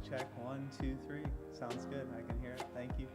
Check one, two, three. Sounds good. I can hear it. Thank you.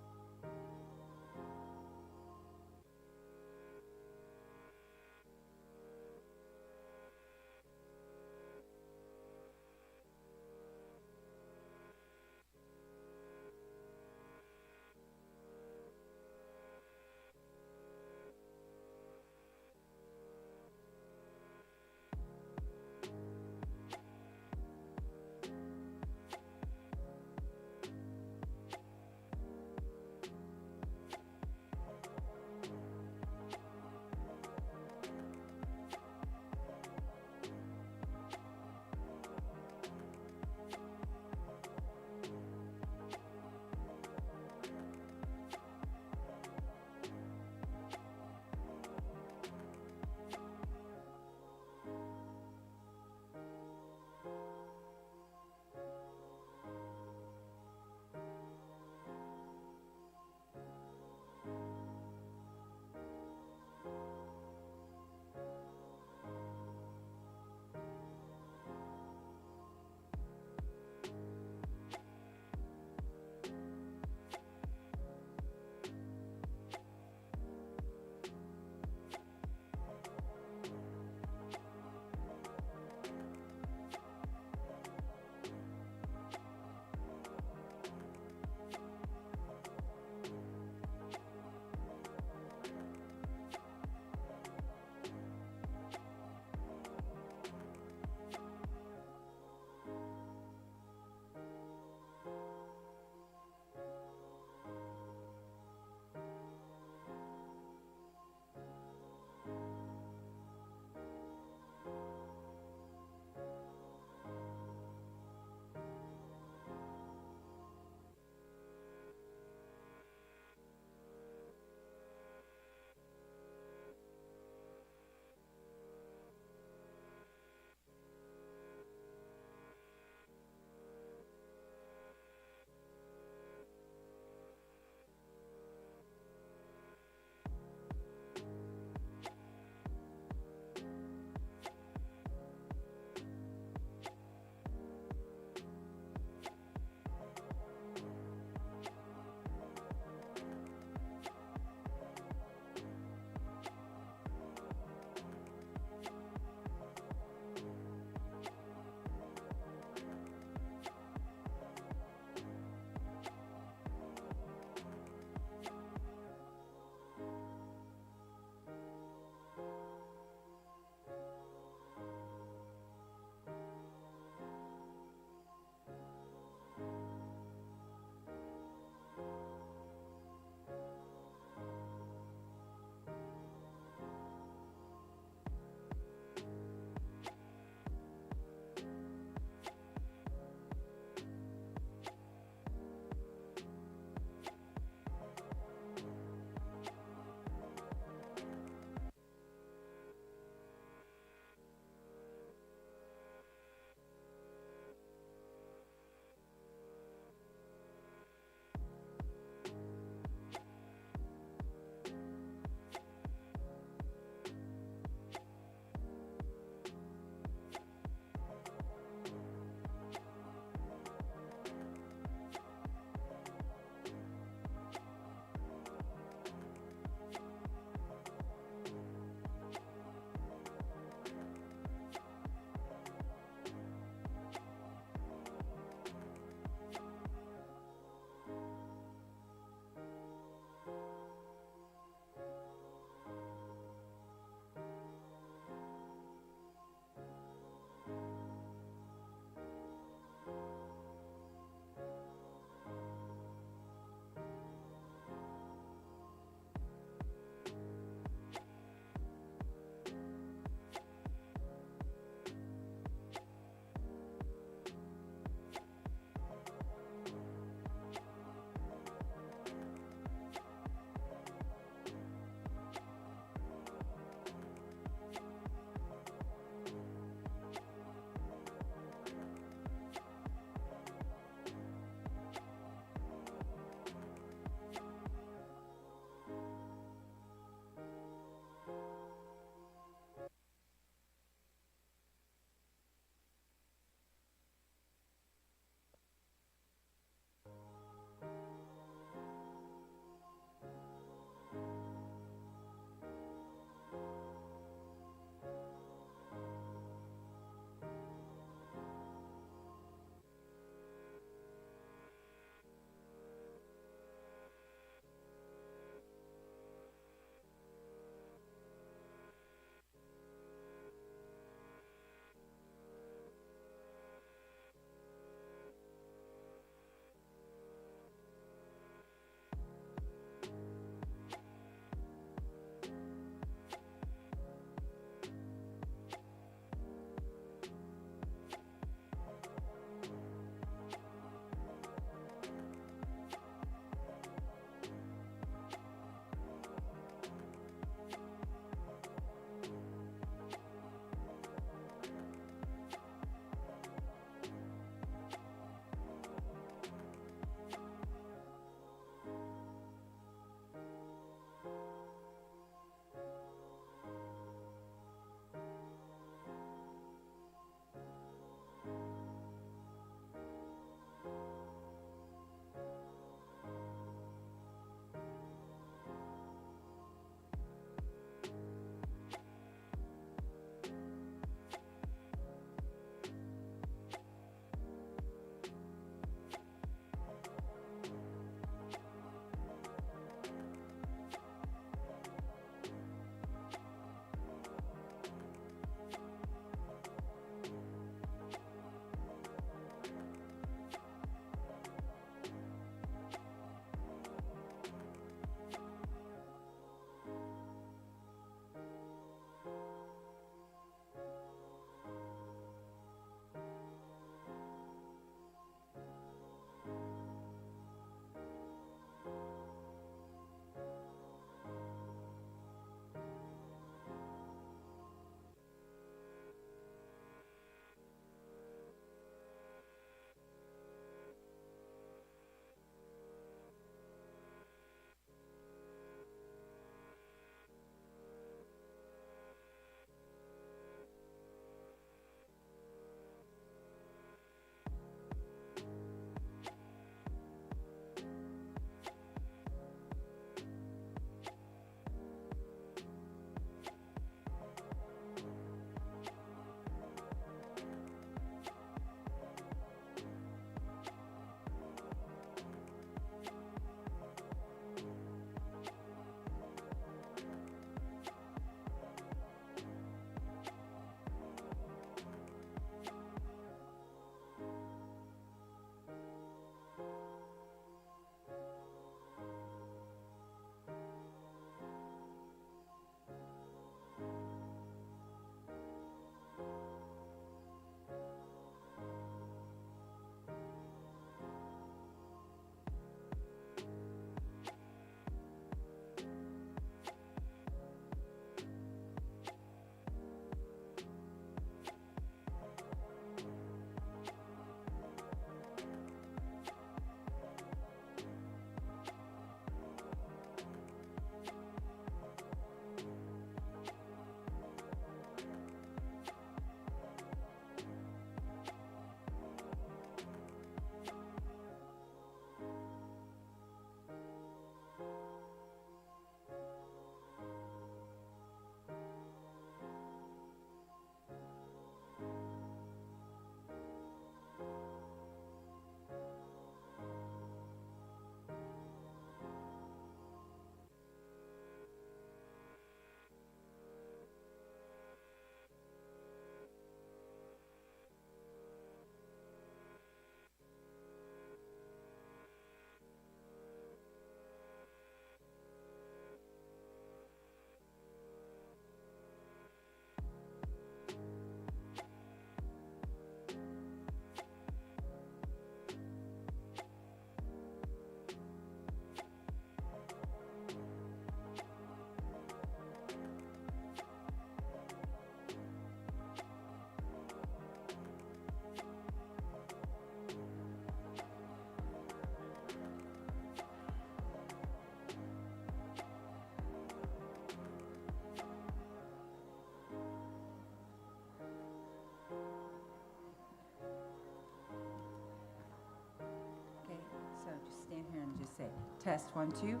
Okay, test 1, 2.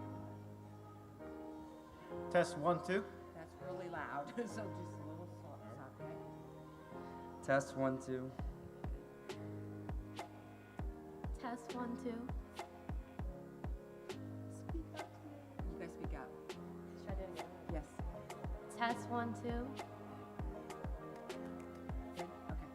Test 1, 2. That's really loud, so just a little soft, okay? Test 1, 2. Test 1, 2. You guys speak up. Should I do it again? Yes. Test 1, 2. Good? Okay.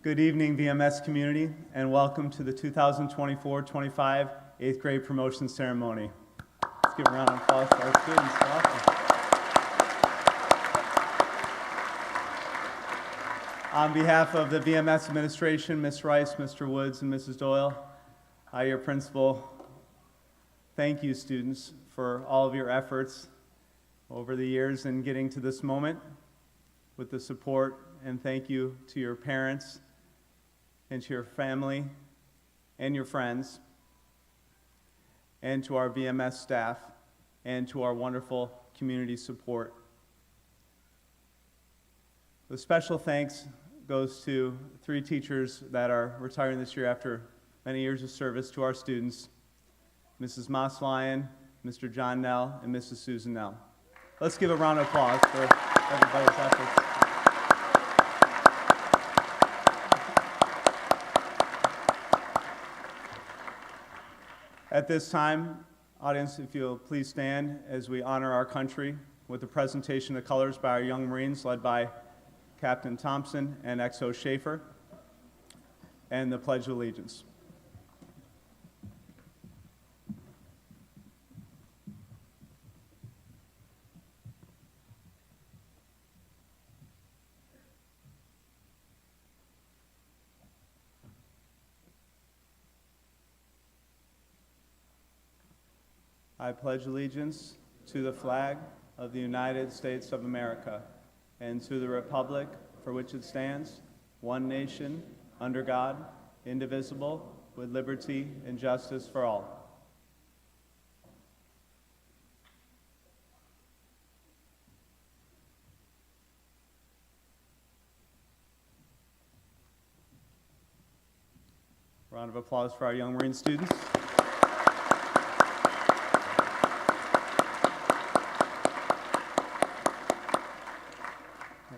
Good evening, VMS community, and welcome to the 2024-25 8th grade promotion ceremony. Let's give a round of applause to our students. Welcome. On behalf of the VMS administration, Ms. Rice, Mr. Woods, and Mrs. Doyle, I, your principal, thank you, students, for all of your efforts over the years in getting to this moment with the support, and thank you to your parents and to your family and your friends, and to our VMS staff, and to our wonderful community support. The special thanks goes to 3 teachers that are retiring this year after many years of service to our students: Mrs. Moss Lyon, Mr. John Nell, and Mrs. Susan Nell. Let's give a round of applause for everybody's efforts. At this time, audience, if you'll please stand as we honor our country with the presentation of colors by our young Marines led by Captain Thompson and XO Schaefer, and the Pledge of Allegiance. I pledge allegiance to the flag of the United States of America and to the republic for which it stands, one nation, under God, indivisible, with liberty and justice for all. Round of applause for our young Marine students.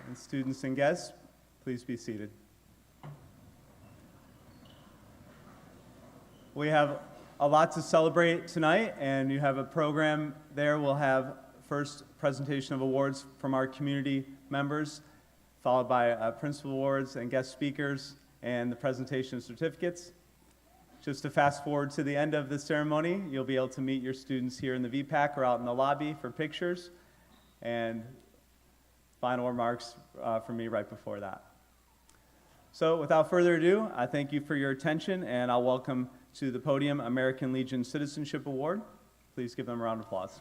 And students and guests, please be seated. We have a lot to celebrate tonight, and you have a program there. We'll have first presentation of awards from our community members, followed by principal awards and guest speakers, and the presentation of certificates. Just to fast forward to the end of the ceremony, you'll be able to meet your students here in the VPAC or out in the lobby for pictures, and final remarks from me right before that. So without further ado, I thank you for your attention, and I'll welcome to the podium American Legion Citizenship Award. Please give them a round of applause.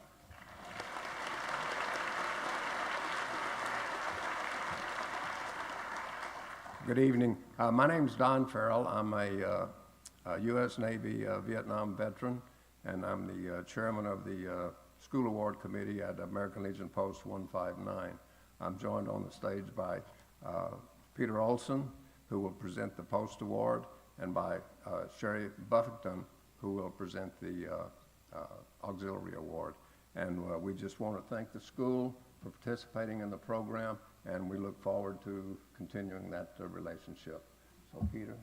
Good evening. My name's Don Farrell. I'm a U.S. Navy Vietnam veteran, and I'm the chairman of the School Award Committee at American Legion Post 159. I'm joined on the stage by Peter Olson, who will present the Post Award, and by Sherry Buffington, who will present the Auxiliary Award. And we just want to thank the school for participating in the program, and we look forward to continuing that relationship. So Peter,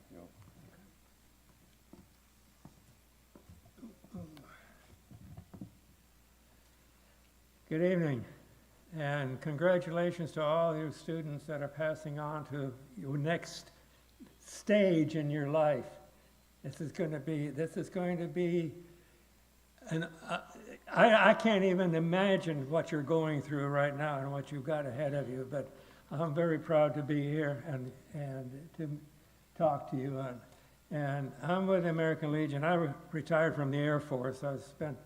Good evening, and congratulations to all you students that are passing on to your next stage in your life. This is going to be I can't even imagine what you're going through right now and what you've got ahead of you, but I'm very proud to be here and to talk to you. And I'm with the American Legion. I retired from the Air Force. I spent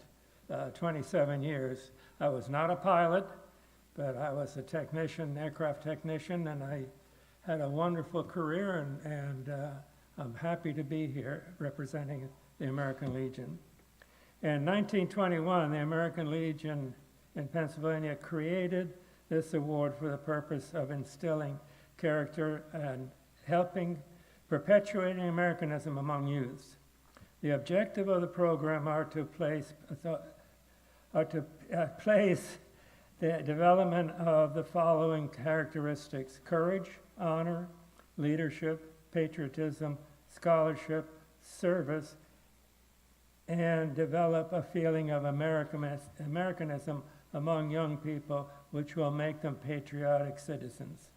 27 years. I was not a pilot, but I was a technician, aircraft technician, and I had a wonderful career, and I'm happy to be here representing the American Legion. In 1921, the American Legion in Pennsylvania created this award for the purpose of instilling character and helping perpetuating Americanism among youths. The objective of the program are to place the development of the following characteristics: courage, honor, leadership, patriotism, scholarship, service, and develop a feeling of Americanism among young people, which will make them patriotic citizens.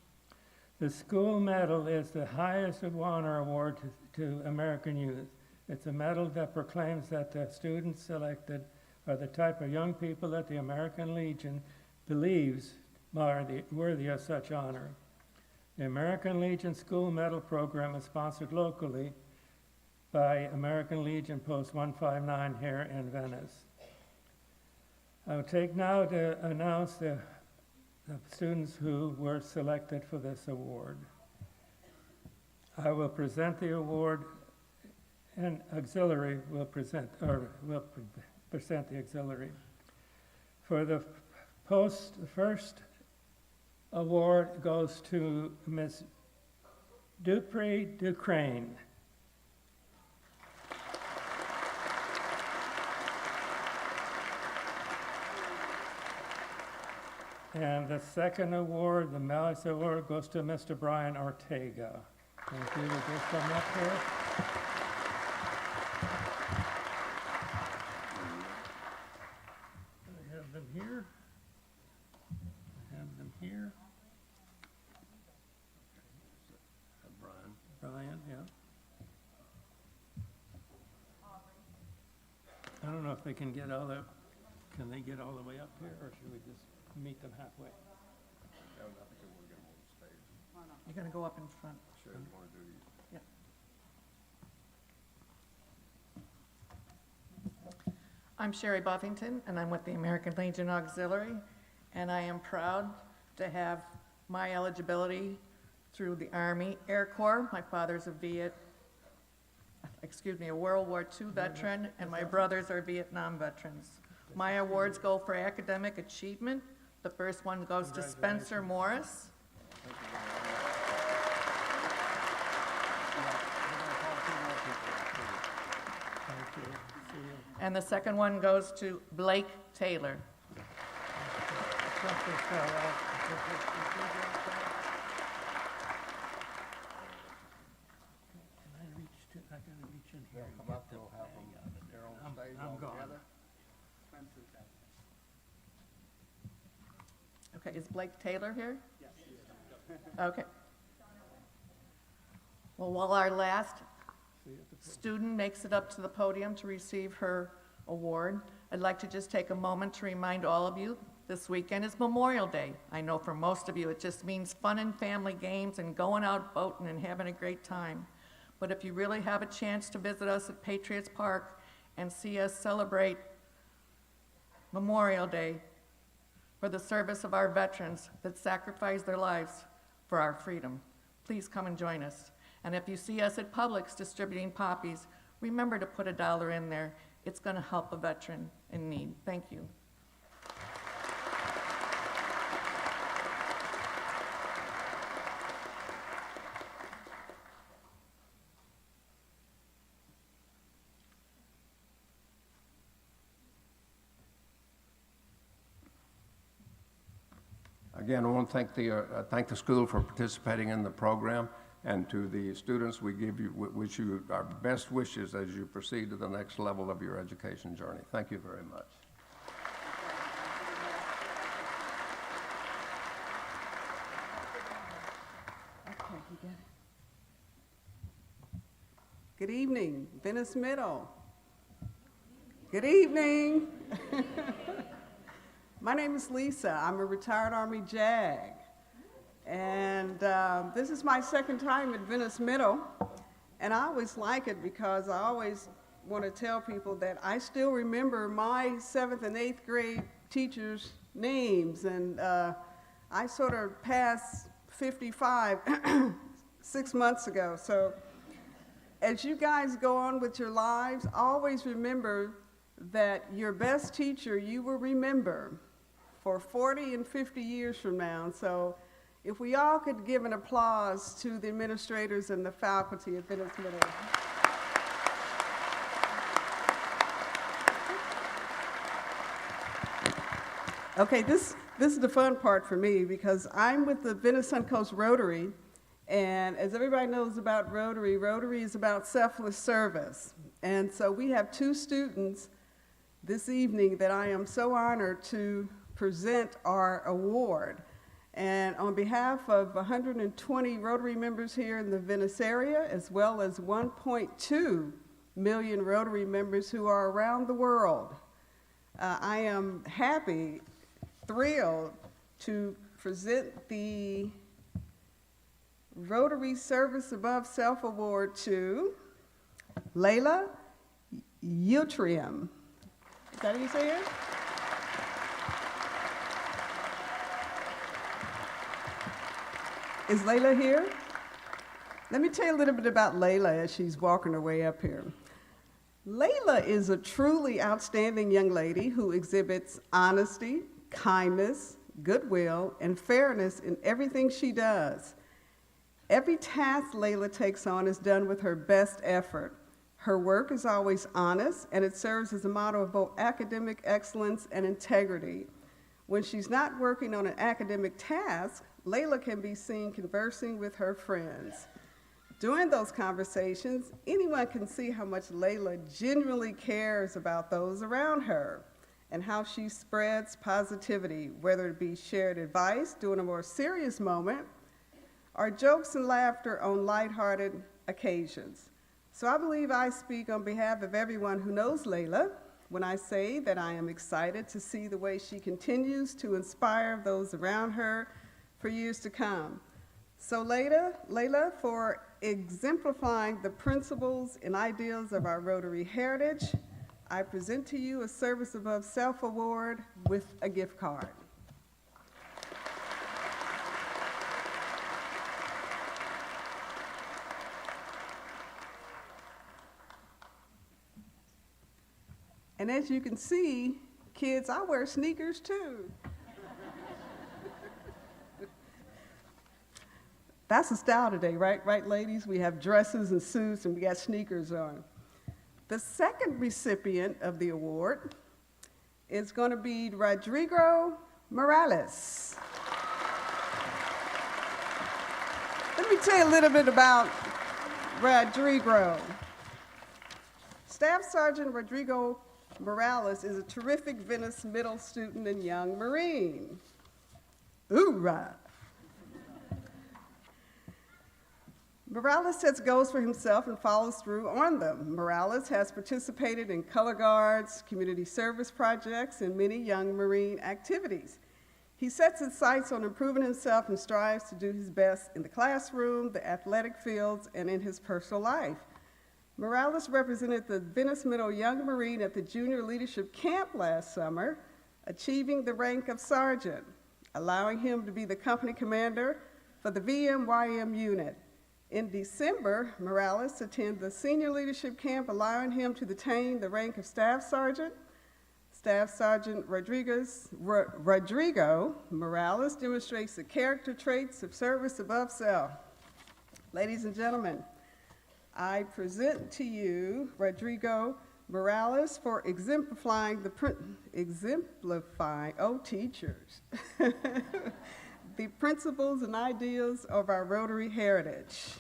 The school medal is the highest of honor award to American youth. It's a medal that proclaims that the students selected are the type of young people that the American Legion believes are worthy of such honor. The American Legion School Medal Program is sponsored locally by American Legion Post 159 here in Venice. I will take now to announce the students who were selected for this award. I will present the award, and auxiliary will present the auxiliary. For the first award goes to Ms. Ducrane. And the second award, the Malice Award, goes to Mr. Brian Ortega. Thank you. Will just come up here. I have them here. I have them here. Brian, yeah. I don't know if they can get all the, can they get all the way up here, or should we just meet them halfway? You're gonna go up in front. Sure, you want to do these? I'm Sherry Buffington, and I'm with the American Legion Auxiliary, and I am proud to have my eligibility through the Army Air Corps. My father's a World War II veteran, and my brothers are Vietnam veterans. My awards go for academic achievement. The first one goes to Spencer Morris. And the second one goes to Blake Taylor. Come up, we'll have them, they're on stage all together. Okay, is Blake Taylor here? Yes. Okay. Well, while our last student makes it up to the podium to receive her award, I'd like to just take a moment to remind all of you, this weekend is Memorial Day. I know for most of you it just means fun and family games and going out boating and having a great time. But if you really have a chance to visit us at Patriots Park and see us celebrate Memorial Day for the service of our veterans that sacrificed their lives for our freedom, please come and join us. And if you see us at Publix distributing poppies, remember to put $1 in there. It's going to help a veteran in need. Thank you. Again, I want to thank the school for participating in the program, and to the students, we wish you our best wishes as you proceed to the next level of your education journey. Thank you very much. Okay, you get it. Good evening, Venice Middle. Good evening. My name is Lisa. I'm a retired Army JAG. And this is my second time at Venice Middle. And I always like it because I always want to tell people that I still remember my 7th and 8th grade teachers' names. And I sort of passed 55 6 months ago. So as you guys go on with your lives, always remember that your best teacher you will remember for 40 and 50 years from now. So if we all could give an applause to the administrators and the faculty at Venice Middle. Okay, this is the fun part for me because I'm with the Venice Suncoast Rotary, and as everybody knows about Rotary, Rotary is about selfless service. And so we have 2 students this evening that I am so honored to present our award. And on behalf of 120 Rotary members here in the Venice area, as well as 1.2 million Rotary members who are around the world, I am happy, thrilled to present the Rotary Service Above Self Award to Layla Utrium. Is that how you say it? Is Layla here? Let me tell you a little bit about Layla as she's walking her way up here. Layla is a truly outstanding young lady who exhibits honesty, kindness, goodwill, and fairness in everything she does. Every task Layla takes on is done with her best effort. Her work is always honest, and it serves as a model of both academic excellence and integrity. When she's not working on an academic task, Layla can be seen conversing with her friends. During those conversations, anyone can see how much Layla genuinely cares about those around her and how she spreads positivity, whether it be shared advice during a more serious moment or jokes and laughter on lighthearted occasions. So I believe I speak on behalf of everyone who knows Layla when I say that I am excited to see the way she continues to inspire those around her for years to come. So Layla, for exemplifying the principles and ideals of our Rotary heritage, I present to you a Service Above Self Award with a gift card. And as you can see, kids, I wear sneakers too. That's the style today, right, ladies? We have dresses and suits, and we got sneakers on. The second recipient of the award is going to be Rodrigo Morales. Let me tell you a little bit about Rodrigo. Staff Sergeant Rodrigo Morales is a terrific Venice Middle student and young Marine. Hoorah! Morales sets goals for himself and follows through on them. Morales has participated in color guards, community service projects, and many young Marine activities. He sets his sights on improving himself and strives to do his best in the classroom, the athletic fields, and in his personal life. Morales represented the Venice Middle Young Marine at the Junior Leadership Camp last summer, achieving the rank of sergeant, allowing him to be the company commander for the VMYM unit. In December, Morales attended the Senior Leadership Camp, allowing him to attain the rank of Staff Sergeant. Staff Sergeant Rodrigo Morales demonstrates the character traits of service above self. Ladies and gentlemen, I present to you Rodrigo Morales for exemplifying teachers, the principles and ideals of our Rotary heritage.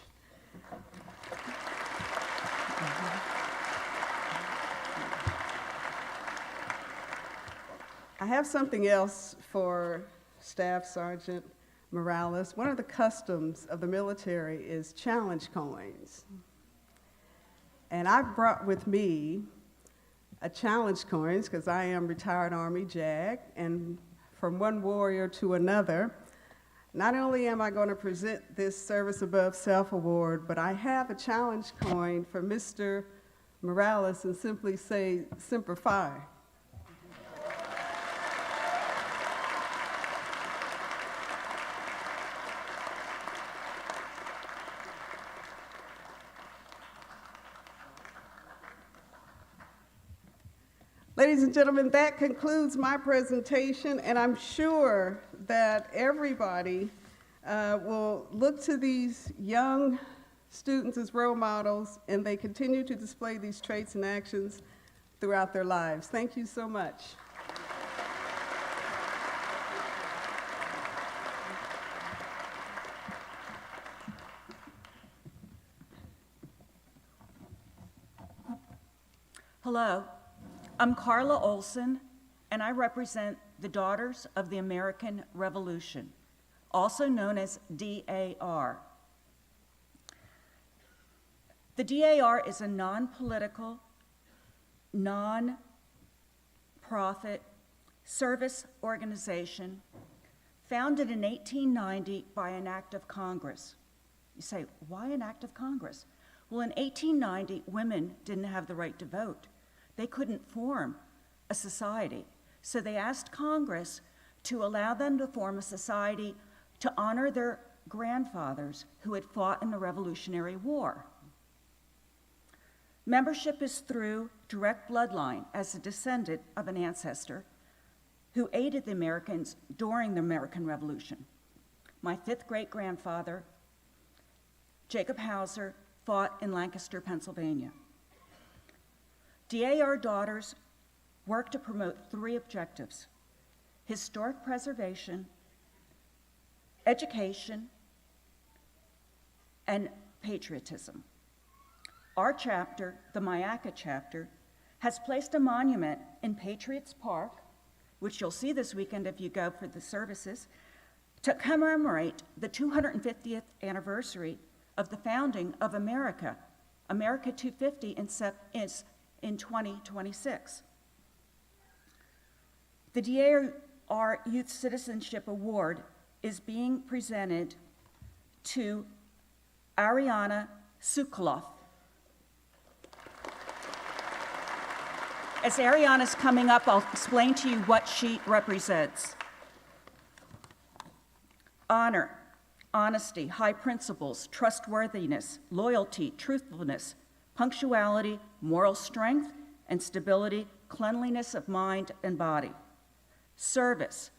I have something else for Staff Sergeant Morales. One of the customs of the military is challenge coins. And I brought with me a challenge coins because I am retired Army JAG, and from one warrior to another, not only am I going to present this Service Above Self Award, but I have a challenge coin for Mr. Morales and simply say, Semper Fi. Ladies and gentlemen, that concludes my presentation, and I'm sure that everybody will look to these young students as role models, and they continue to display these traits and actions throughout their lives. Thank you so much. Hello. I'm Carla Olson, and I represent the Daughters of the American Revolution. also known as DAR. The DAR is a non-political, non-profit service organization founded in 1890 by an act of Congress. You say, why an act of Congress? Well, in 1890, women didn't have the right to vote. They couldn't form a society. So they asked Congress to allow them to form a society to honor their grandfathers who had fought in the Revolutionary War. Membership is through direct bloodline as a descendant of an ancestor who aided the Americans during the American Revolution. My fifth great-grandfather, Jacob Hauser, fought in Lancaster, Pennsylvania. DAR Daughters work to promote three objectives: historic preservation, education, and patriotism. Our chapter, the Myakka chapter, has placed a monument in Patriots Park, which you'll see this weekend if you go for the services, to commemorate the 250th anniversary of the founding of America. America 250 is in 2026. The DAR Youth Citizenship Award is being presented to Ariana Sukoloff. As Ariana's coming up, I'll explain to you what she represents. Honor, honesty, high principles, trustworthiness, loyalty, truthfulness, punctuality, moral strength, and stability, cleanliness of mind and body. Service,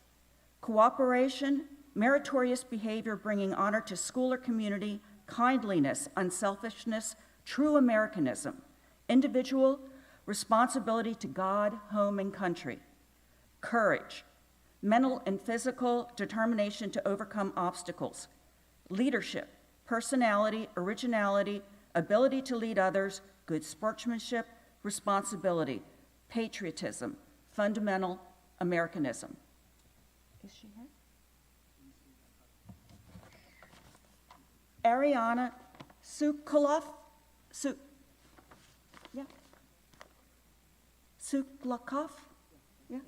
cooperation, meritorious behavior bringing honor to school or community, kindliness, unselfishness, true Americanism, individual responsibility to God, home, and country, courage, mental and physical determination to overcome obstacles, leadership, personality, originality, ability to lead others, good sportsmanship, responsibility, patriotism, fundamental Americanism. Is she here? Ariana Sukoloff? Yeah. Suklakoff? Yeah.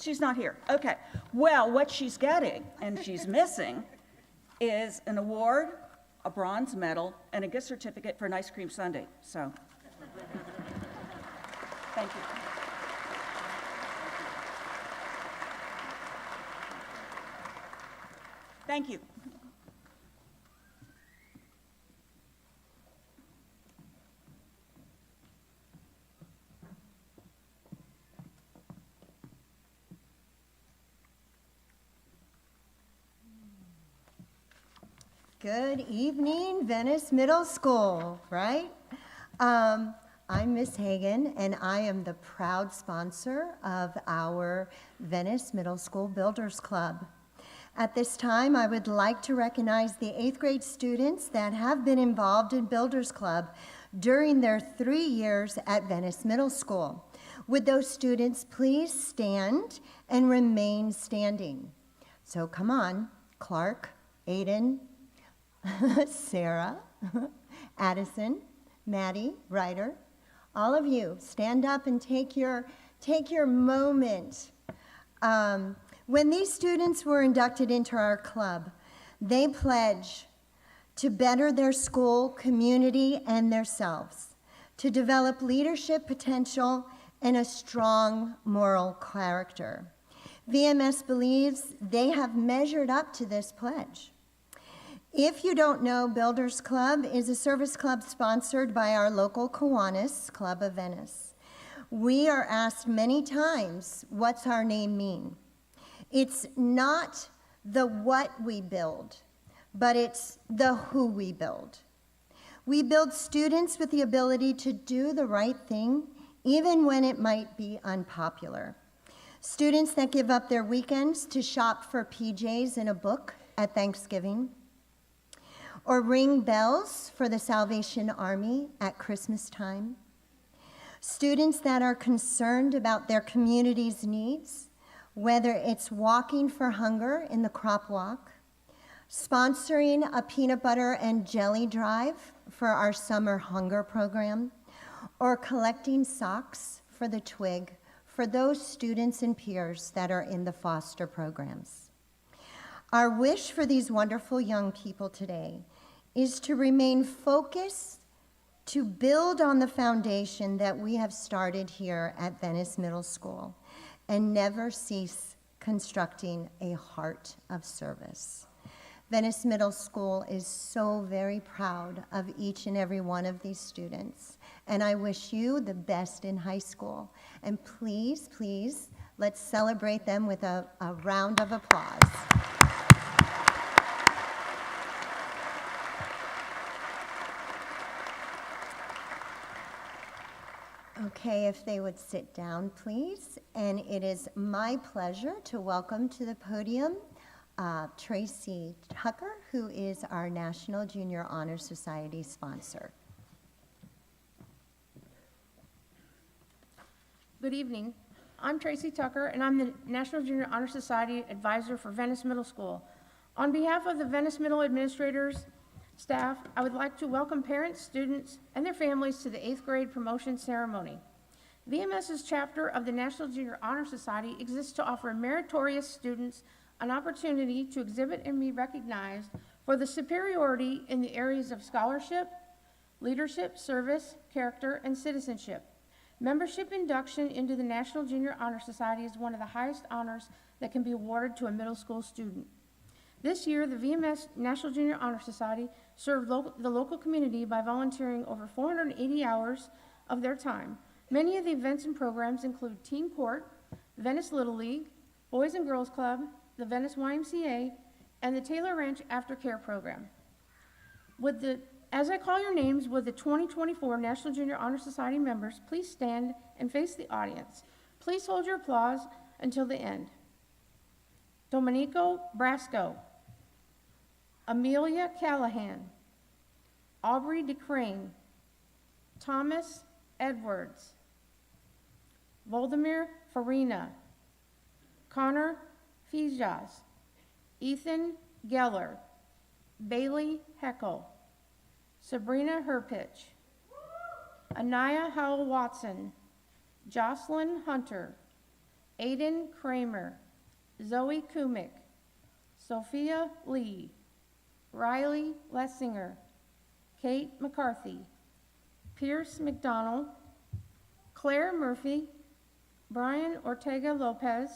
She's not here. Okay. Well, what she's getting, and she's missing, is an award, a bronze medal, and a gift certificate for an ice cream sundae. So, thank you. Thank you. Good evening, Venice Middle School, right? I'm Miss Hagan, and I am the proud sponsor of our Venice Middle School Builders Club. At this time, I would like to recognize the 8th grade students that have been involved in Builders Club during their 3 years at Venice Middle School. Would those students please stand and remain standing? So come on, Clark, Aiden, Sarah, Addison, Maddie, Ryder, all of you, stand up and take your moment. When these students were inducted into our club, they pledge to better their school, community, and themselves, to develop leadership potential and a strong moral character. VMS believes they have measured up to this pledge. If you don't know, Builders Club is a service club sponsored by our local Kiwanis Club of Venice. We are asked many times, what's our name mean? It's not the what we build, but it's the who we build. We build students with the ability to do the right thing, even when it might be unpopular. Students that give up their weekends to shop for PJs and a book at Thanksgiving, or ring bells for the Salvation Army at Christmas time. Students that are concerned about their community's needs, whether it's walking for hunger in the crop walk, sponsoring a peanut butter and jelly drive for our summer hunger program, or collecting socks for the Twig for those students and peers that are in the foster programs. Our wish for these wonderful young people today is to remain focused, to build on the foundation that we have started here at Venice Middle School, and never cease constructing a heart of service. Venice Middle School is so very proud of each and every one of these students, and I wish you the best in high school. And please, please, let's celebrate them with a round of applause. Okay, if they would sit down, please. And it is my pleasure to welcome to the podium Tracy Tucker, who is our National Junior Honor Society sponsor. Good evening. I'm Tracy Tucker, and I'm the National Junior Honor Society Advisor for Venice Middle School. On behalf of the Venice Middle administrators, staff, I would like to welcome parents, students, and their families to the 8th grade promotion ceremony. VMS's chapter of the National Junior Honor Society exists to offer meritorious students an opportunity to exhibit and be recognized for the superiority in the areas of scholarship, leadership, service, character, and citizenship. Membership induction into the National Junior Honor Society is one of the highest honors that can be awarded to a middle school student. This year, the VMS National Junior Honor Society served the local community by volunteering over 480 hours of their time. Many of the events and programs include Teen Court, Venice Little League, Boys and Girls Club, the Venice YMCA, and the Taylor Ranch Aftercare Program. As I call your names, would the 2024 National Junior Honor Society members please stand and face the audience. Please hold your applause until the end. Domenico Brasco, Amelia Callahan, Aubrey DeCrane, Thomas Edwards, Voldemir Farina, Connor Fijas, Ethan Geller, Bailey Heckel, Sabrina Herpich, Anaya Howell Watson, Jocelyn Hunter, Aiden Kramer, Zoe Kumik, Sophia Lee, Riley Lessinger, Kate McCarthy, Pierce McDonald, Claire Murphy, Brian Ortega Lopez,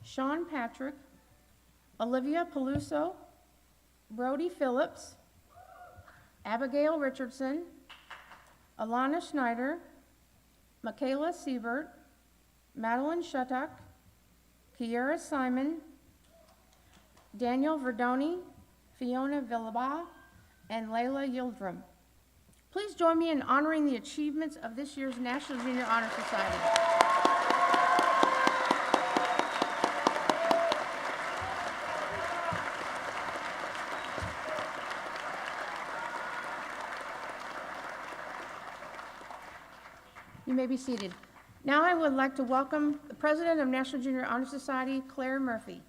Sean Patrick, Olivia Peluso, Brody Phillips, Abigail Richardson, Alana Schneider, Michaela Siebert, Madeline Shutuck, Kiera Simon, Daniel Verdoni, Fiona Villaba, and Layla Yildirim. Please join me in honoring the achievements of this year's National Junior Honor Society. You may be seated. Now I would like to welcome the President of National Junior Honor Society, Claire Murphy.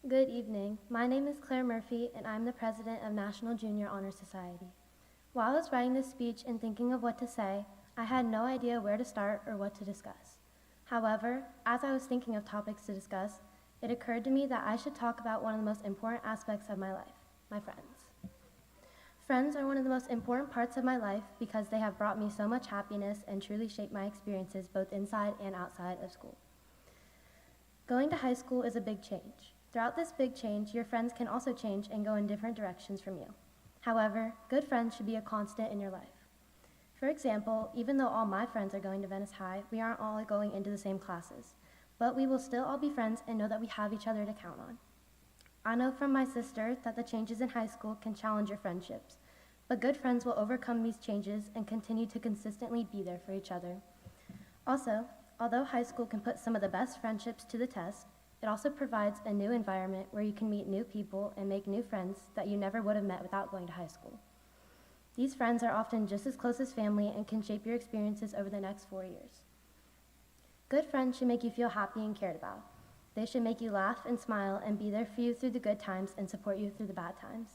Good evening. My name is Claire Murphy, and I'm the president of National Junior Honor Society. While I was writing this speech and thinking of what to say, I had no idea where to start or what to discuss. However, as I was thinking of topics to discuss, it occurred to me that I should talk about one of the most important aspects of my life, my friends. Friends are one of the most important parts of my life because they have brought me so much happiness and truly shaped my experiences both inside and outside of school. Going to high school is a big change. Throughout this big change, your friends can also change and go in different directions from you. However, good friends should be a constant in your life. For example, even though all my friends are going to Venice High, we aren't all going into the same classes. But we will still all be friends and know that we have each other to count on. I know from my sister that the changes in high school can challenge your friendships, but good friends will overcome these changes and continue to consistently be there for each other. Also, although high school can put some of the best friendships to the test, it also provides a new environment where you can meet new people and make new friends that you never would have met without going to high school. These friends are often just as close as family and can shape your experiences over the next 4 years. Good friends should make you feel happy and cared about. They should make you laugh and smile and be there for you through the good times and support you through the bad times.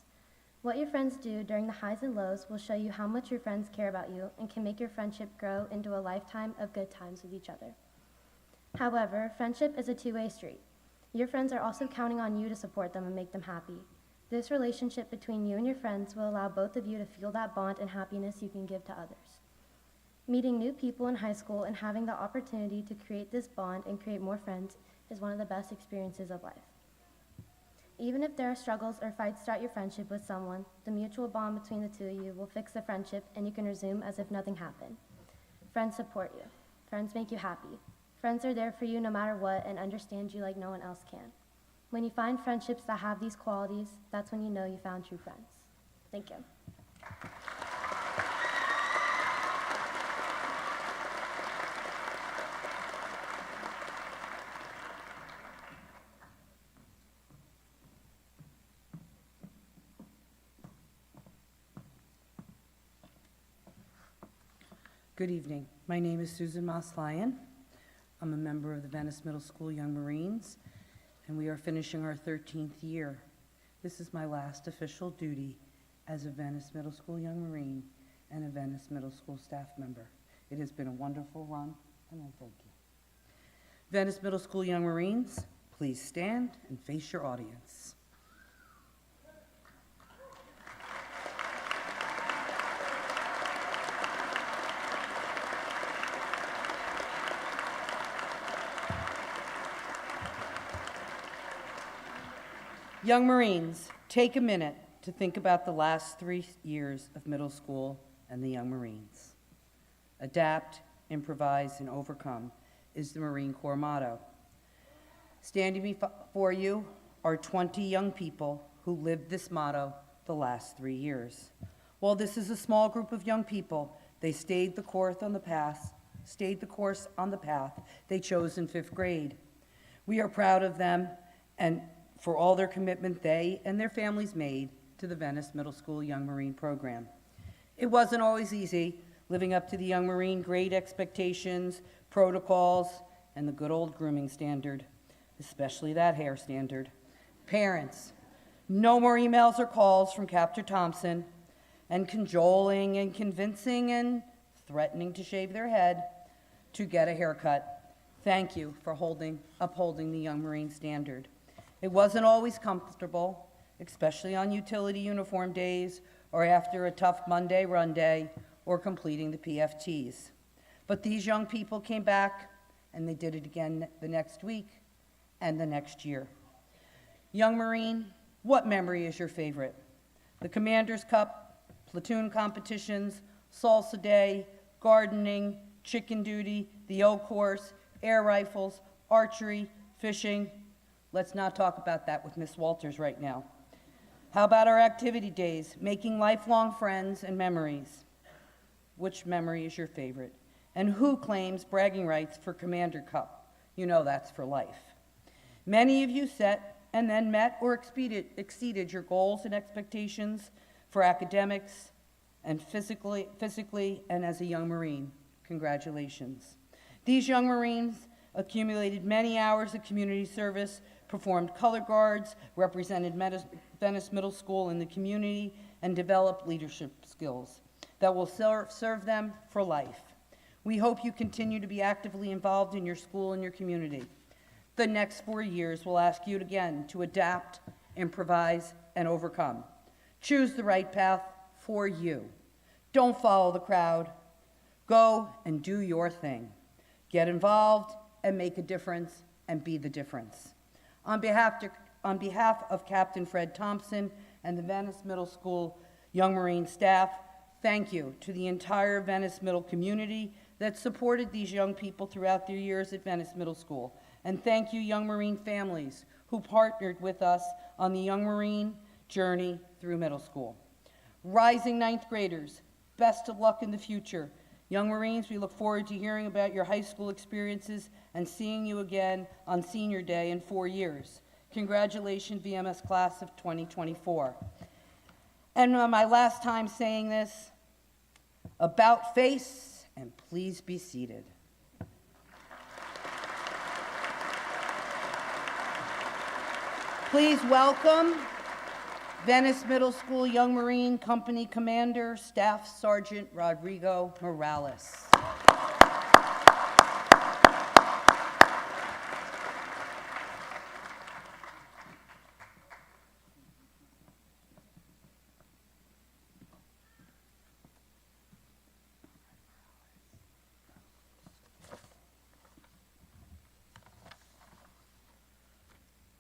What your friends do during the highs and lows will show you how much your friends care about you and can make your friendship grow into a lifetime of good times with each other. However, friendship is a two-way street. Your friends are also counting on you to support them and make them happy. This relationship between you and your friends will allow both of you to feel that bond and happiness you can give to others. Meeting new people in high school and having the opportunity to create this bond and create more friends is one of the best experiences of life. Even if there are struggles or fights throughout your friendship with someone, the mutual bond between the two of you will fix the friendship and you can resume as if nothing happened. Friends support you. Friends make you happy. Friends are there for you no matter what and understand you like no one else can. When you find friendships that have these qualities, that's when you know you found true friends. Thank you. Good evening. My name is Susan Moss-Lyon. I'm a member of the Venice Middle School Young Marines, and we are finishing our 13th year. This is my last official duty as a Venice Middle School Young Marine and a Venice Middle School staff member. It has been a wonderful run, and I thank you. Venice Middle School Young Marines, please stand and face your audience. Young Marines, take a minute to think about the last 3 years of middle school and the Young Marines. Adapt, improvise, and overcome is the Marine Corps motto. Standing before you are 20 young people who lived this motto the last 3 years. While this is a small group of young people, they stayed the course on the path they chose in 5th grade. We are proud of them and for all their commitment they and their families made to the Venice Middle School Young Marine program. It wasn't always easy living up to the Young Marine grade expectations, protocols, and the good old grooming standard, especially that hair standard. Parents, no more emails or calls from Captain Thompson and cajoling and convincing and threatening to shave their head to get a haircut. Thank you for upholding the Young Marine standard. It wasn't always comfortable, especially on utility uniform days or after a tough Monday run day or completing the PFTs. But these young people came back and they did it again the next week and the next year. Young Marine, what memory is your favorite? The Commander's Cup, platoon competitions, salsa day, gardening, chicken duty, the O course, air rifles, archery, fishing. Let's not talk about that with Miss Walters right now. How about our activity days, making lifelong friends and memories? Which memory is your favorite? And who claims bragging rights for Commander Cup? You know that's for life. Many of you set and then met or exceeded your goals and expectations for academics and physically and as a young Marine. Congratulations. These young Marines accumulated many hours of community service, performed color guards, represented Venice Middle School in the community, and developed leadership skills that will serve them for life. We hope you continue to be actively involved in your school and your community. The next 4 years will ask you again to adapt, improvise, and overcome. Choose the right path for you. Don't follow the crowd. Go and do your thing. Get involved and make a difference and be the difference. On behalf of Captain Fred Thompson and the Venice Middle School Young Marine staff, Thank you to the entire Venice Middle community that supported these young people throughout their years at Venice Middle School. And thank you, Young Marine families, who partnered with us on the Young Marine journey through middle school. Rising ninth graders, best of luck in the future. Young Marines, we look forward to hearing about your high school experiences and seeing you again on Senior Day in 4 years. Congratulations, VMS class of 2024. And my last time saying this, about face, and please be seated. Please welcome Venice Middle School Young Marine Company Commander, Staff Sergeant Rodrigo Morales.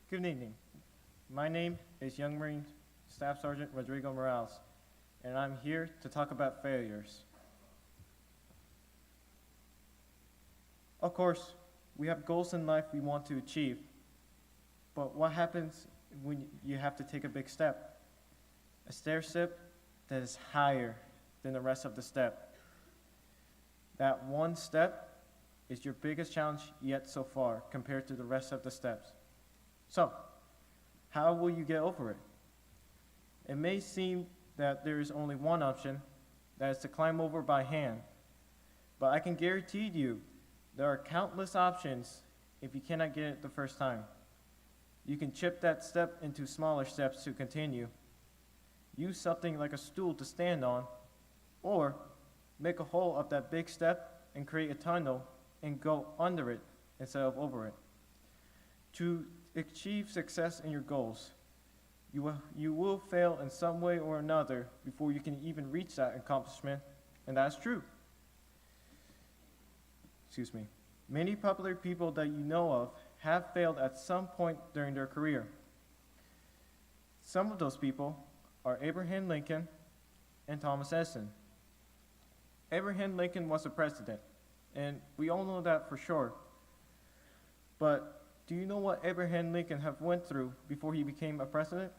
Good evening. My name is Young Marine Staff Sergeant Rodrigo Morales, and I'm here to talk about failures. Of course, we have goals in life we want to achieve, but what happens when you have to take a big step? A stair step that is higher than the rest of the step. That one step is your biggest challenge yet so far compared to the rest of the steps. So, how will you get over it? It may seem that there is only one option, that is to climb over by hand, but I can guarantee you there are countless options if you cannot get it the first time. You can chip that step into smaller steps to continue, use something like a stool to stand on, or make a hole up that big step and create a tunnel and go under it instead of over it. To achieve success in your goals, you will fail in some way or another before you can even reach that accomplishment, and that's true. Excuse me. Many popular people that you know of have failed at some point during their career. Some of those people are Abraham Lincoln and Thomas Edison. Abraham Lincoln was a president, and we all know that for sure. But do you know what Abraham Lincoln have went through before he became a president?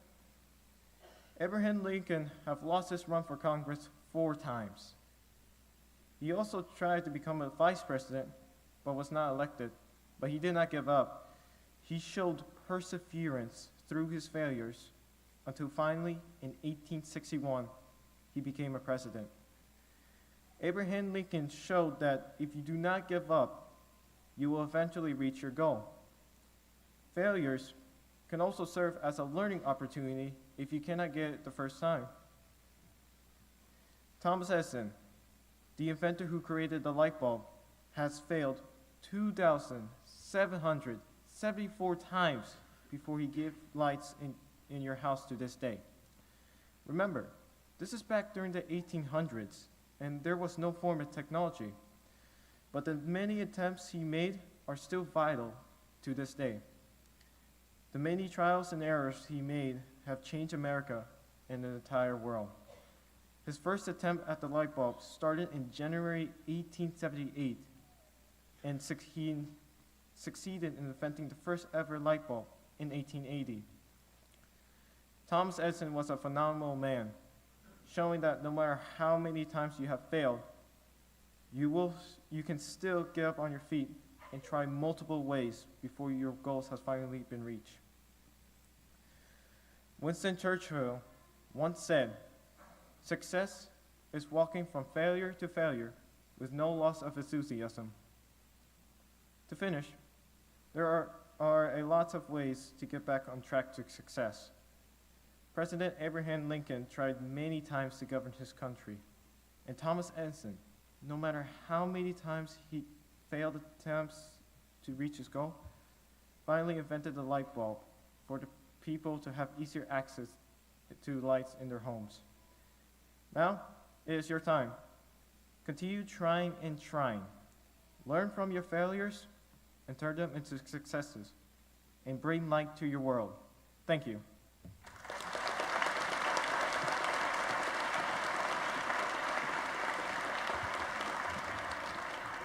Abraham Lincoln have lost his run for Congress 4 times. He also tried to become a vice president, but was not elected. But he did not give up. He showed perseverance through his failures until finally, in 1861, he became a president. Abraham Lincoln showed that if you do not give up, you will eventually reach your goal. Failures can also serve as a learning opportunity if you cannot get it the first time. Thomas Edison, the inventor who created the light bulb, has failed 2,774 times before he gave lights in your house to this day. Remember, this is back during the 1800s, and there was no form of technology. But the many attempts he made are still vital to this day. The many trials and errors he made have changed America and the entire world. His first attempt at the light bulb started in January 1878, and he succeeded in inventing the first ever light bulb in 1880. Thomas Edison was a phenomenal man, showing that no matter how many times you have failed, you can still get up on your feet and try multiple ways before your goals has finally been reached. Winston Churchill once said, "Success is walking from failure to failure with no loss of enthusiasm." To finish, there are a lot of ways to get back on track to success. President Abraham Lincoln tried many times to govern his country, and Thomas Edison, no matter how many times he failed attempts to reach his goal, finally invented the light bulb for the people to have easier access to lights in their homes. Now, it is your time. Continue trying and trying. Learn from your failures and turn them into successes, and bring light to your world. Thank you.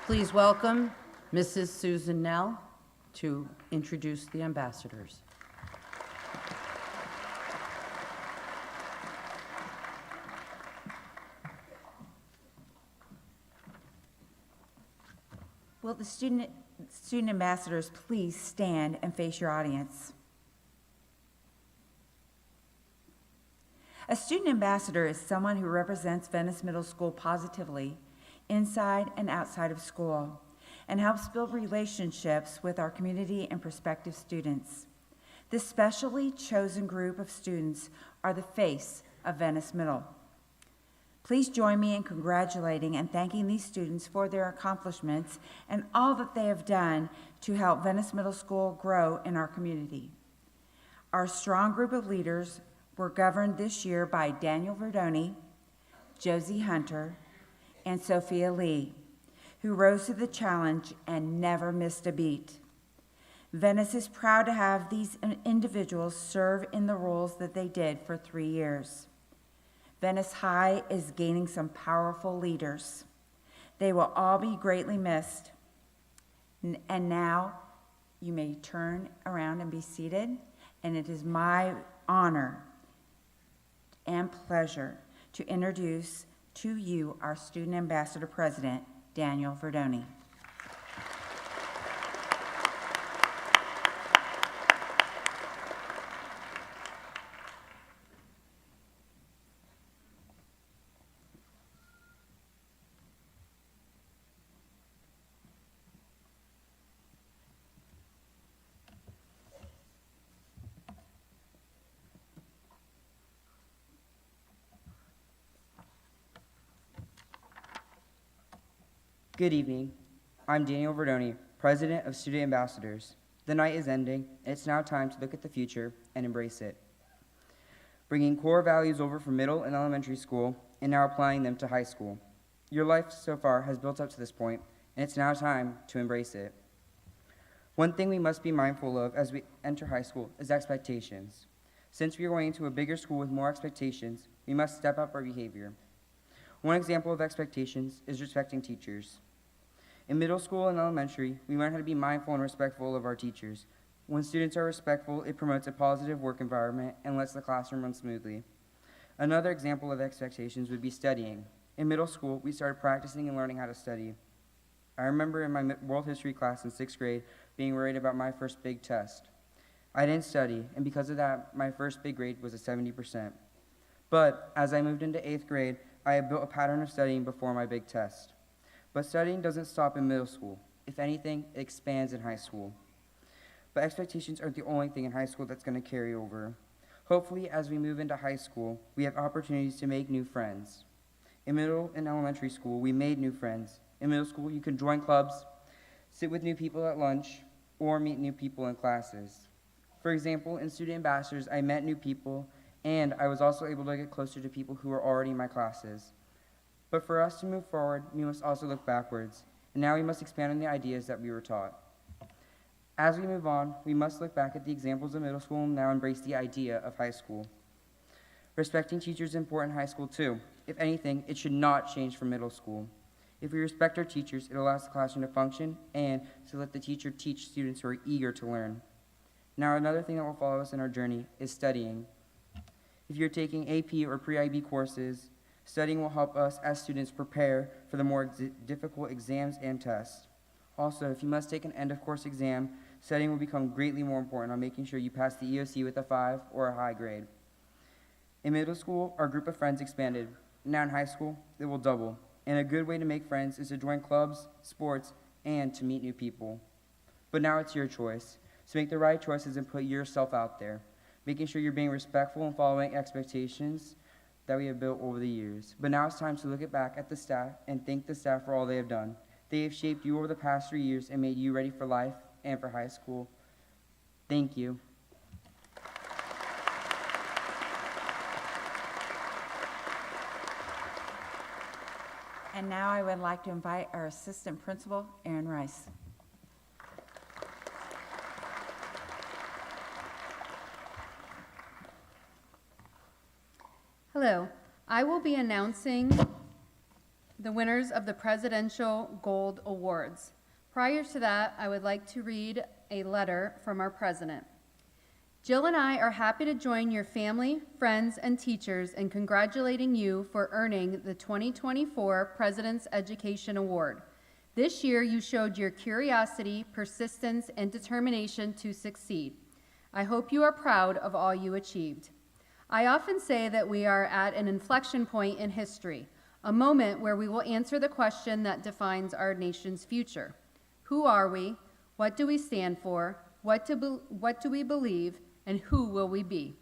Please welcome Mrs. Susan Nell to introduce the ambassadors. Will the student ambassadors please stand and face your audience? A student ambassador is someone who represents Venice Middle School positively, inside and outside of school, and helps build relationships with our community and prospective students. This specially chosen group of students are the face of Venice Middle. Please join me in congratulating and thanking these students for their accomplishments and all that they have done to help Venice Middle School grow in our community. Our strong group of leaders were governed this year by Daniel Verdoni, Josie Hunter, and Sophia Lee, who rose to the challenge and never missed a beat. Venice is proud to have these individuals serve in the roles that they did for 3 years. Venice High is gaining some powerful leaders. They will all be greatly missed. And now you may turn around and be seated, and it is my honor and pleasure to introduce to you our Student Ambassador President, Daniel Verdoni. Good evening. I'm Daniel Verdoni, President of Student Ambassadors. The night is ending, and it's now time to look at the future and embrace it. Bringing core values over from middle and elementary school, and now applying them to high school. Your life so far has built up to this point, and it's now time to embrace it. One thing we must be mindful of as we enter high school is expectations. Since we are going into a bigger school with more expectations, we must step up our behavior. One example of expectations is respecting teachers. In middle school and elementary, we learn how to be mindful and respectful of our teachers. When students are respectful, it promotes a positive work environment and lets the classroom run smoothly. Another example of expectations would be studying. In middle school, we started practicing and learning how to study. I remember in my world history class in 6th grade being worried about my first big test. I didn't study, and because of that, my first big grade was a 70%. But as I moved into 8th grade, I had built a pattern of studying before my big test. But studying doesn't stop in middle school. If anything, it expands in high school. But expectations aren't the only thing in high school that's going to carry over. Hopefully, as we move into high school, we have opportunities to make new friends. In middle and elementary school, we made new friends. In middle school, you can join clubs, sit with new people at lunch, or meet new people in classes. For example, in Student Ambassadors, I met new people, and I was also able to get closer to people who were already in my classes. But for us to move forward, we must also look backwards, and now we must expand on the ideas that we were taught. As we move on, we must look back at the examples of middle school and now embrace the idea of high school. Respecting teachers is important in high school too. If anything, it should not change from middle school. If we respect our teachers, it allows the classroom to function and to let the teacher teach students who are eager to learn. Now, another thing that will follow us in our journey is studying. If you're taking AP or pre-IB courses, studying will help us as students prepare for the more difficult exams and tests. Also, if you must take an end-of-course exam, studying will become greatly more important on making sure you pass the EOC with a 5 or a high grade. In middle school, our group of friends expanded. Now in high school, it will double. And a good way to make friends is to join clubs, sports, and to meet new people. But now it's your choice. So make the right choices and put yourself out there, making sure you're being respectful and following expectations that we have built over the years. But now it's time to look back at the staff and thank the staff for all they have done. They have shaped you over the past 3 years and made you ready for life and for high school. Thank you. And now I would like to invite our Assistant Principal, Erin Rice. Hello, I will be announcing the winners of the Presidential Gold Awards. Prior to that, I would like to read a letter from our president. Jill and I are happy to join your family, friends, and teachers in congratulating you for earning the 2024 President's Education Award. This year, you showed your curiosity, persistence, and determination to succeed. I hope you are proud of all you achieved. I often say that we are at an inflection point in history, a moment where we will answer the question that defines our nation's future. Who are we? What do we stand for? What do we believe? And who will we be?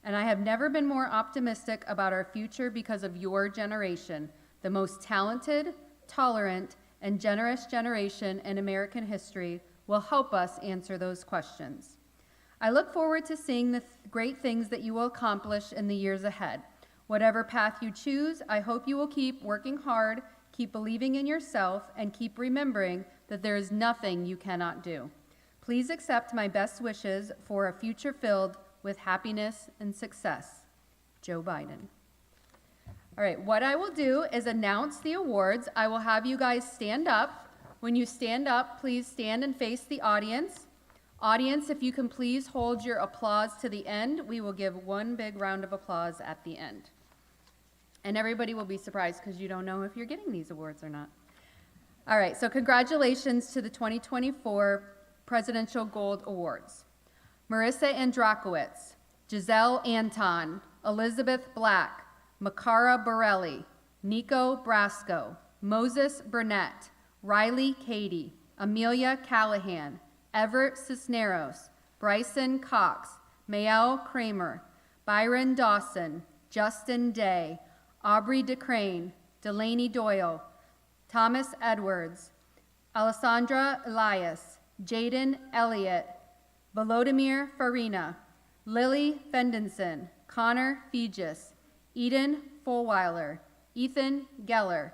And I have never been more optimistic about our future because of your generation, the most talented, tolerant, and generous generation in American history will help us answer those questions. I look forward to seeing the great things that you will accomplish in the years ahead. Whatever path you choose, I hope you will keep working hard, keep believing in yourself, and keep remembering that there is nothing you cannot do. Please accept my best wishes for a future filled with happiness and success. Joe Biden. All right, what I will do is announce the awards. I will have you guys stand up. When you stand up, please stand and face the audience. Audience, if you can please hold your applause to the end. We will give one big round of applause at the end. And everybody will be surprised because you don't know if you're getting these awards or not. All right, so congratulations to the 2024 Presidential Gold Awards. Marissa Andrakowitz, Giselle Anton, Elizabeth Black, Makara Borelli, Nico Brasco, Moses Burnett, Riley Cady, Amelia Callahan, Everett Cisneros, Bryson Cox, Mael Kramer, Byron Dawson, Justin Day, Aubrey DeCrane, Delaney Doyle, Thomas Edwards, Alessandra Elias, Jaden Elliott, Volodymyr Farina, Lily Fendenson, Connor Fegis, Eden Fulweiler, Ethan Geller,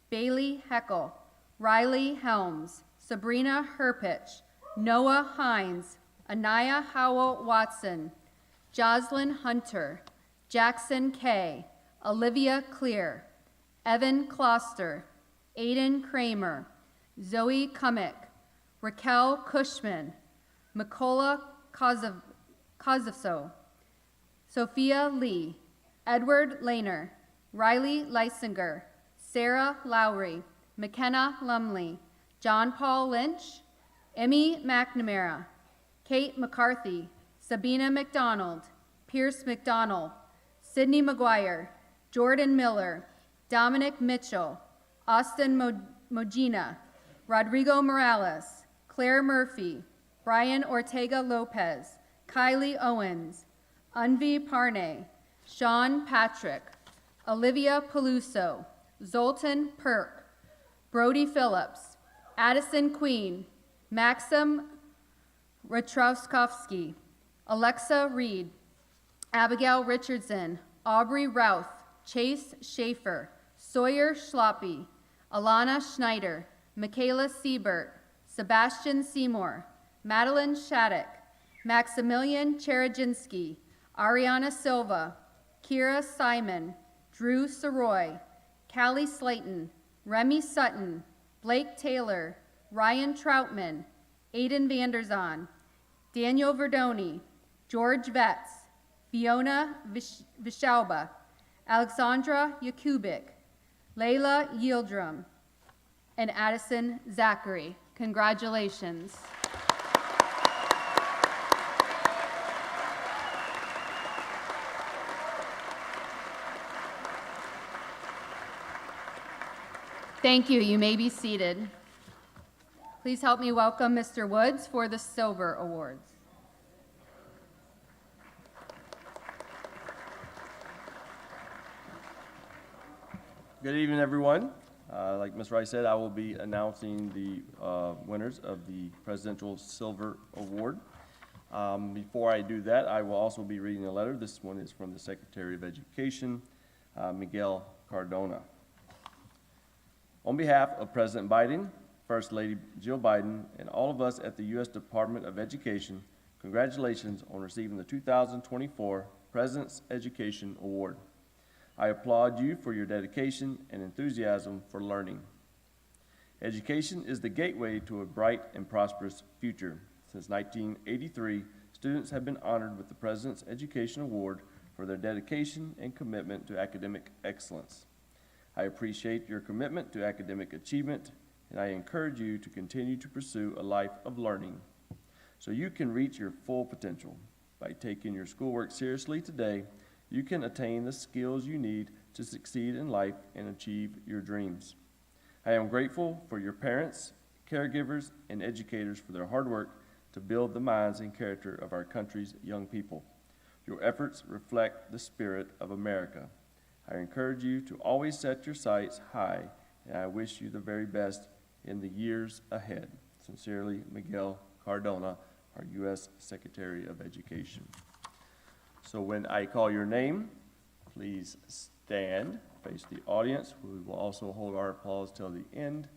Bailey Heckel, Riley Helms, Sabrina Herpich, Noah Hines, Anaya Howell Watson, Jocelyn Hunter, Jackson Kay, Olivia Clear, Evan Kloster, Aiden Kramer, Zoe Kumick, Raquel Cushman, Mikola Kozovso, Sophia Lee, Edward Lehner, Riley Leisinger, Sarah Lowry, McKenna Lumley, John Paul Lynch, Emmy McNamara, Kate McCarthy, Sabina McDonald, Pierce McDonald, Sydney McGuire, Jordan Miller, Dominic Mitchell, Austin Mogina, Rodrigo Morales, Claire Murphy, Brian Ortega Lopez, Kylie Owens, Unvi Parnay, Sean Patrick, Olivia Peluso, Zoltan Perk, Brody Phillips, Addison Queen, Maxim Ratrowskowski, Alexa Reed, Abigail Richardson, Aubrey Routh, Chase Schaefer, Sawyer Schloppy, Alana Schneider, Michaela Siebert, Sebastian Seymour, Madeline Shattuck, Maximilian Cherajinski, Ariana Silva, Kira Simon, Drew Soroy, Callie Slayton, Remy Sutton, Blake Taylor, Ryan Troutman, Aiden Vanderzon, Daniel Verdoni, George Vetz, Fiona Vishalba, Alexandra Yakubik, Layla Yildirim, and Addison Zachary. Congratulations. Thank you. You may be seated. Please help me welcome Mr. Woods for the Silver Awards. Good evening, everyone. Like Ms. Rice said, I will be announcing the winners of the Presidential Silver Award. Before I do that, I will also be reading a letter. This one is from the Secretary of Education, Miguel Cardona. On behalf of President Biden, First Lady Jill Biden, and all of us at the U.S. Department of Education, congratulations on receiving the 2024 President's Education Award. I applaud you for your dedication and enthusiasm for learning. Education is the gateway to a bright and prosperous future. Since 1983, students have been honored with the President's Education Award for their dedication and commitment to academic excellence. I appreciate your commitment to academic achievement, and I encourage you to continue to pursue a life of learning so you can reach your full potential. By taking your schoolwork seriously today, you can attain the skills you need to succeed in life and achieve your dreams. I am grateful for your parents, caregivers, and educators for their hard work to build the minds and character of our country's young people. Your efforts reflect the spirit of America. I encourage you to always set your sights high, and I wish you the very best in the years ahead. Sincerely, Miguel Cardona, our U.S. Secretary of Education. So when I call your name, please stand, face the audience. We will also hold our applause till the end,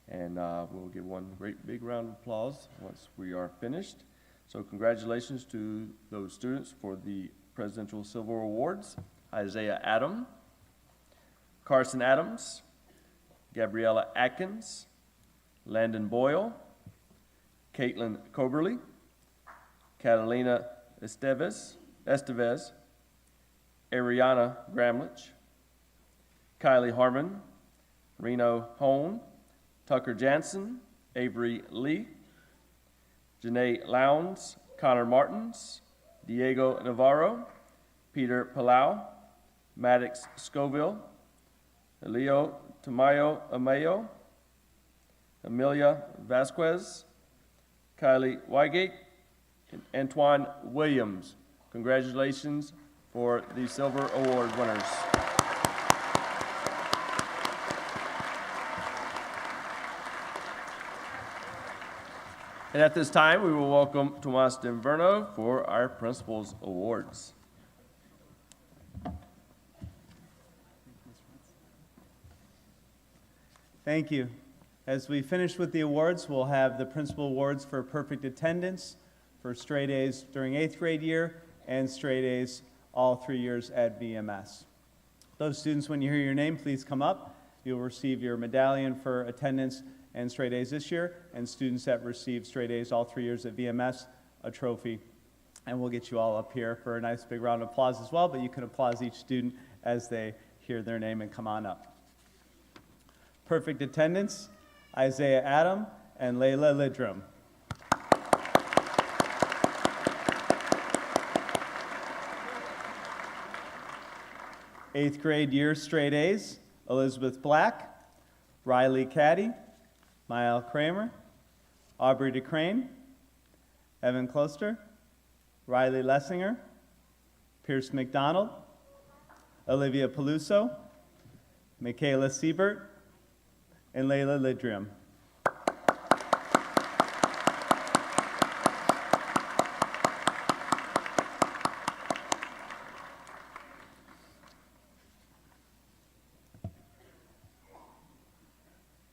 and we'll give one great big round of applause once we are finished. So congratulations to those students for the Presidential Silver Awards: Isaiah Adam, Carson Adams, Gabriella Atkins, Landon Boyle, Caitlin Coberly, Catalina Estevez, Ariana Gramlich, Kylie Harmon, Reno Hone, Tucker Jansen, Avery Lee, Janae Lowndes, Connor Martins, Diego Navarro, Peter Palau, Maddox Scoville, Elio Tamayo Amayo, Amelia Vasquez, Kylie Wygate, and Antoine Williams. Congratulations for the Silver Award winners. And at this time, we will welcome Tomas Denverno for our Principals Awards. Thank you. As we finish with the awards, we'll have the Principal Awards for perfect attendance, for straight A's during 8th grade year, and straight A's all 3 years at VMS. Those students, when you hear your name, please come up. You'll receive your medallion for attendance and straight A's this year, and students that receive straight A's all 3 years at VMS, a trophy. And we'll get you all up here for a nice big round of applause as well, but you can applause each student as they hear their name and come on up. Perfect attendance, Isaiah Adam and Layla Lidrum. Eighth grade year straight A's, Elizabeth Black, Riley Caddy, Mael Kramer, Aubrey DeCrane, Evan Closter, Riley Lessinger, Pierce McDonald, Olivia Peluso, Michaela Siebert, and Layla Lidrium.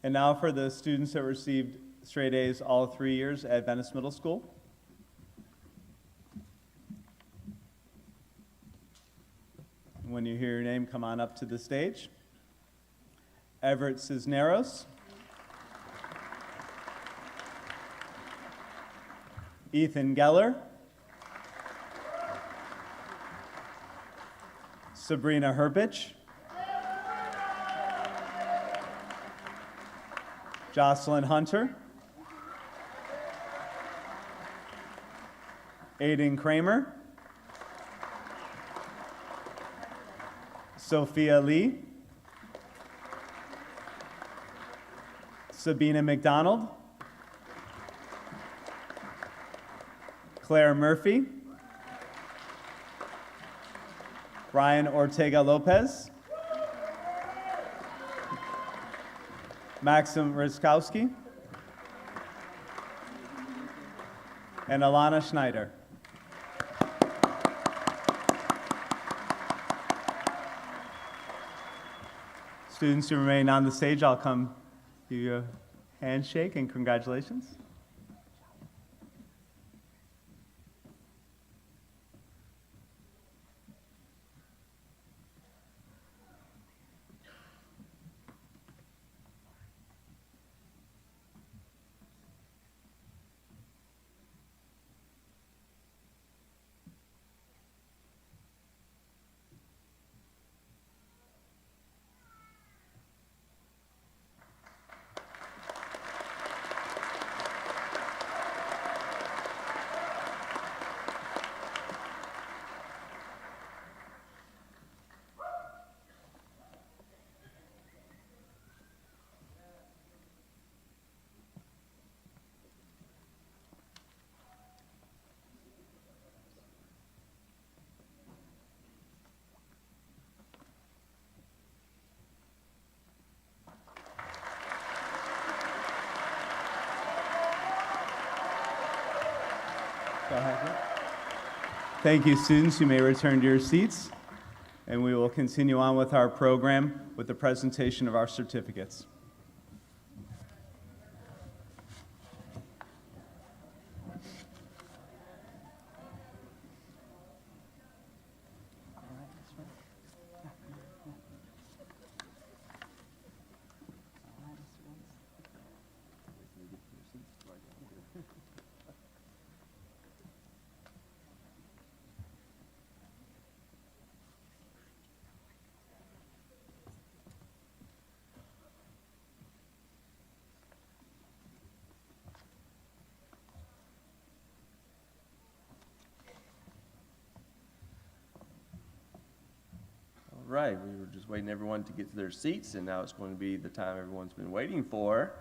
And now for the students that received straight A's all 3 years at Venice Middle School. When you hear your name, come on up to the stage. Everett Cisneros, Ethan Geller, Sabrina Herbich, Jocelyn Hunter, Aiden Kramer, Sophia Lee, Sabina McDonald, Claire Murphy, Ryan Ortega Lopez, Maxim Rizkowski, and Alana Schneider. Students who remain on the stage, I'll come give you a handshake and congratulations. Go ahead. Thank you, students. You may return to your seats, and we will continue on with our program with the presentation of our certificates. All right, we were just waiting everyone to get to their seats, and now it's going to be the time everyone's been waiting for.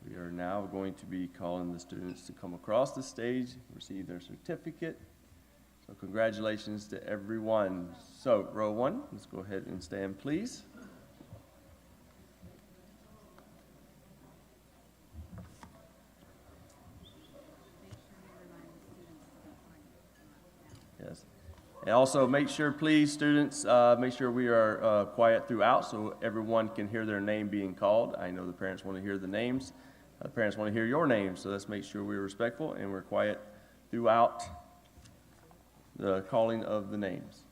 We are now going to be calling the students to come across the stage, receive their certificate. So congratulations to everyone. So row one, let's go ahead and stand, please. Yes. And also make sure, please, students, make sure we are quiet throughout so everyone can hear their name being called. I know the parents want to hear the names. The parents want to hear your names, so let's make sure we're respectful and we're quiet throughout the calling of the names.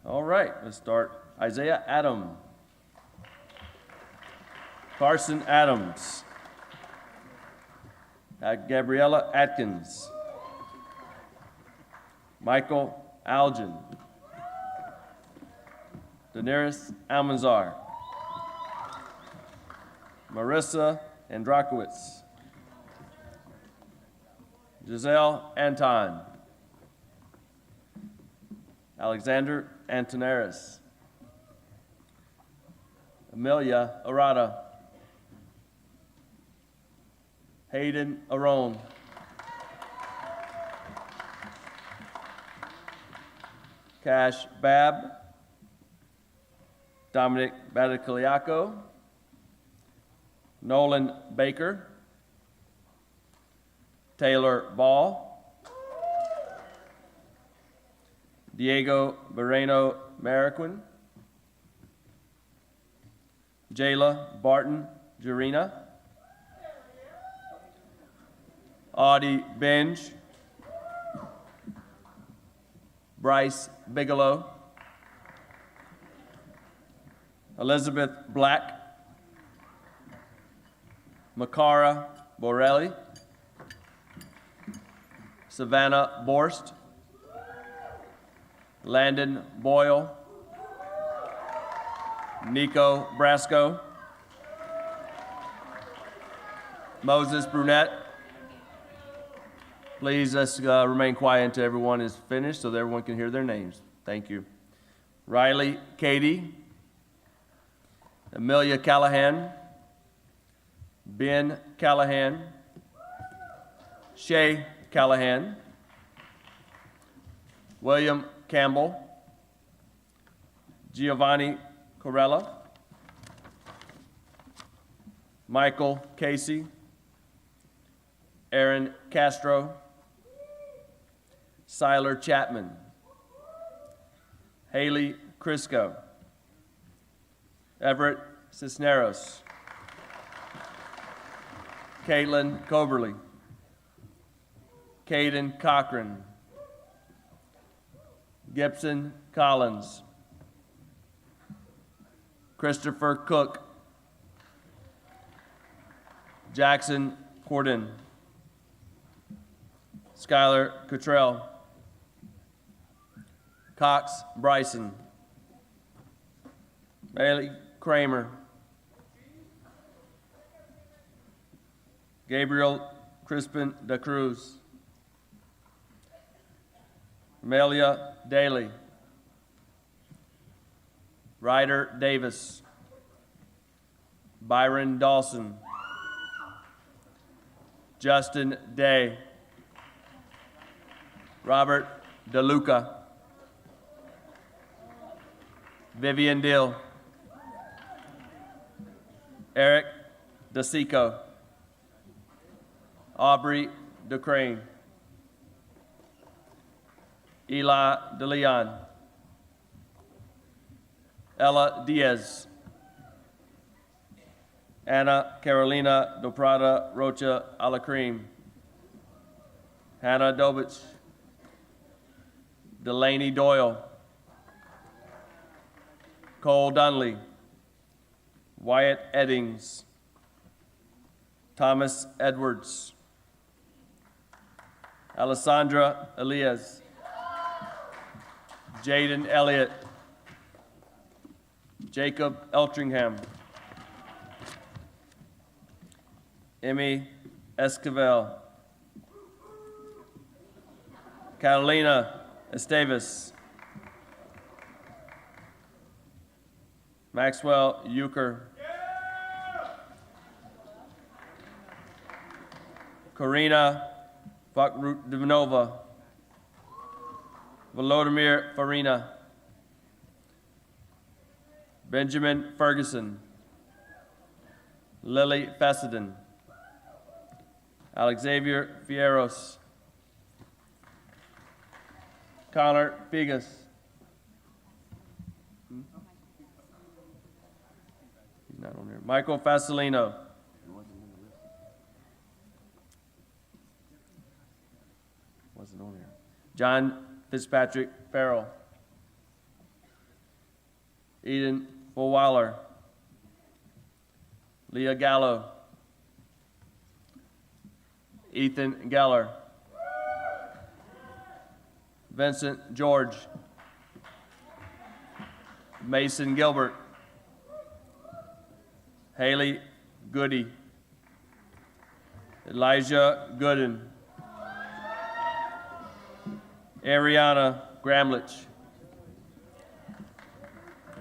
All right, let's start. Isaiah Adam. Carson Adams. Gabriella Atkins. Michael Algen. Daenerys Almanzar. Marissa Andrakowitz. Giselle Anton. Alexander Antonaris. Amelia Arata. Hayden Aron. Cash Babb. Dominic Badicaliaco. Nolan Baker. Taylor Ball. Diego Moreno Mariquin. Jayla Barton Jurina. Audie Benj. Bryce Bigelow. Elizabeth Black. Makara Borelli. Savannah Borst. Landon Boyle. Nico Brasco. Moses Brunette. Please, let's remain quiet until everyone is finished so that everyone can hear their names. Thank you. Riley Katie. Amelia Callahan. Ben Callahan. Shay Callahan. William Campbell. Giovanni Corella. Michael Casey. Aaron Castro. Siler Chapman. Haley Crisco. Everett Cisneros. Caitlin Coberly. Caden Cochran. Gibson Collins. Christopher Cook. Jackson Corden. Skylar Cottrell. Cox Bryson. Bailey Kramer. Gabriel Crispin da Cruz. Amelia Daly. Ryder Davis. Byron Dawson. Justin Day. Robert DeLuca. Vivian Dill. Eric DeSico. Aubrey DeCrane. Eli De Leon, Ella Diaz, Anna Carolina Do Prada Rocha Alacream, Hannah Dobich, Delaney Doyle, Cole Dunley, Wyatt Eddings, Thomas Edwards, Alessandra Elias, Jaden Elliott, Jacob Eltringham, Emmy Esquivel, Catalina Esteves, Maxwell Euchre, Karina Fakrudivanova, Volodymyr Farina, Benjamin Ferguson, Lily Fessenden, Alexavier Fierros, Connor Figas, he's not on there. Michael Fasolino, wasn't on there. John Fitzpatrick Farrell, Eden Fulwaller, Leah Gallo, Ethan Geller, Vincent George, Mason Gilbert, Haley Goody, Elijah Gooden, Ariana Gramlich,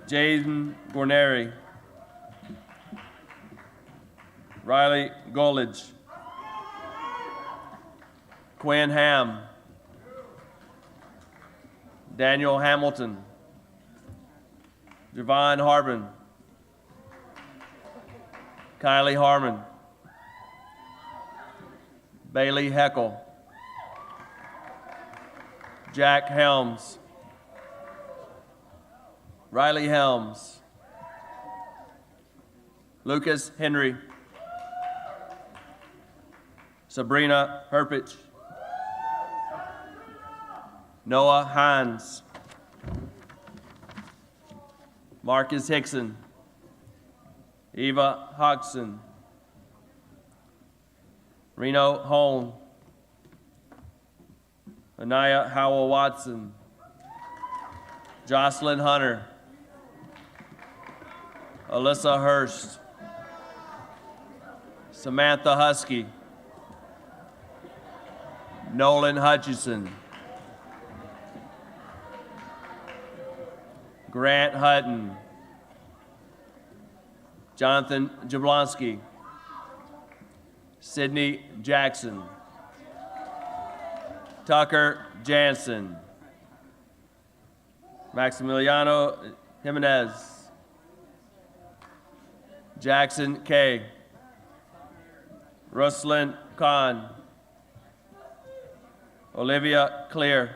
Jaden Gorneri, Riley Goldage, Quinn Ham, Daniel Hamilton, Javon Harbin, Kylie Harmon, Bailey Heckle, Jack Helms, Riley Helms, Lucas Henry, Sabrina Herpich, Noah Hines, Marcus Hickson, Eva Hodgson, Reno Hone, Anaya Howell Watson, Jocelyn Hunter, Alyssa Hurst, Samantha Husky, Nolan Hutchison, Grant Hutton, Jonathan Jablonski, Sydney Jackson, Tucker Jansen, Maximiliano Jimenez, Jackson K, Ruslan Khan, Olivia Clear,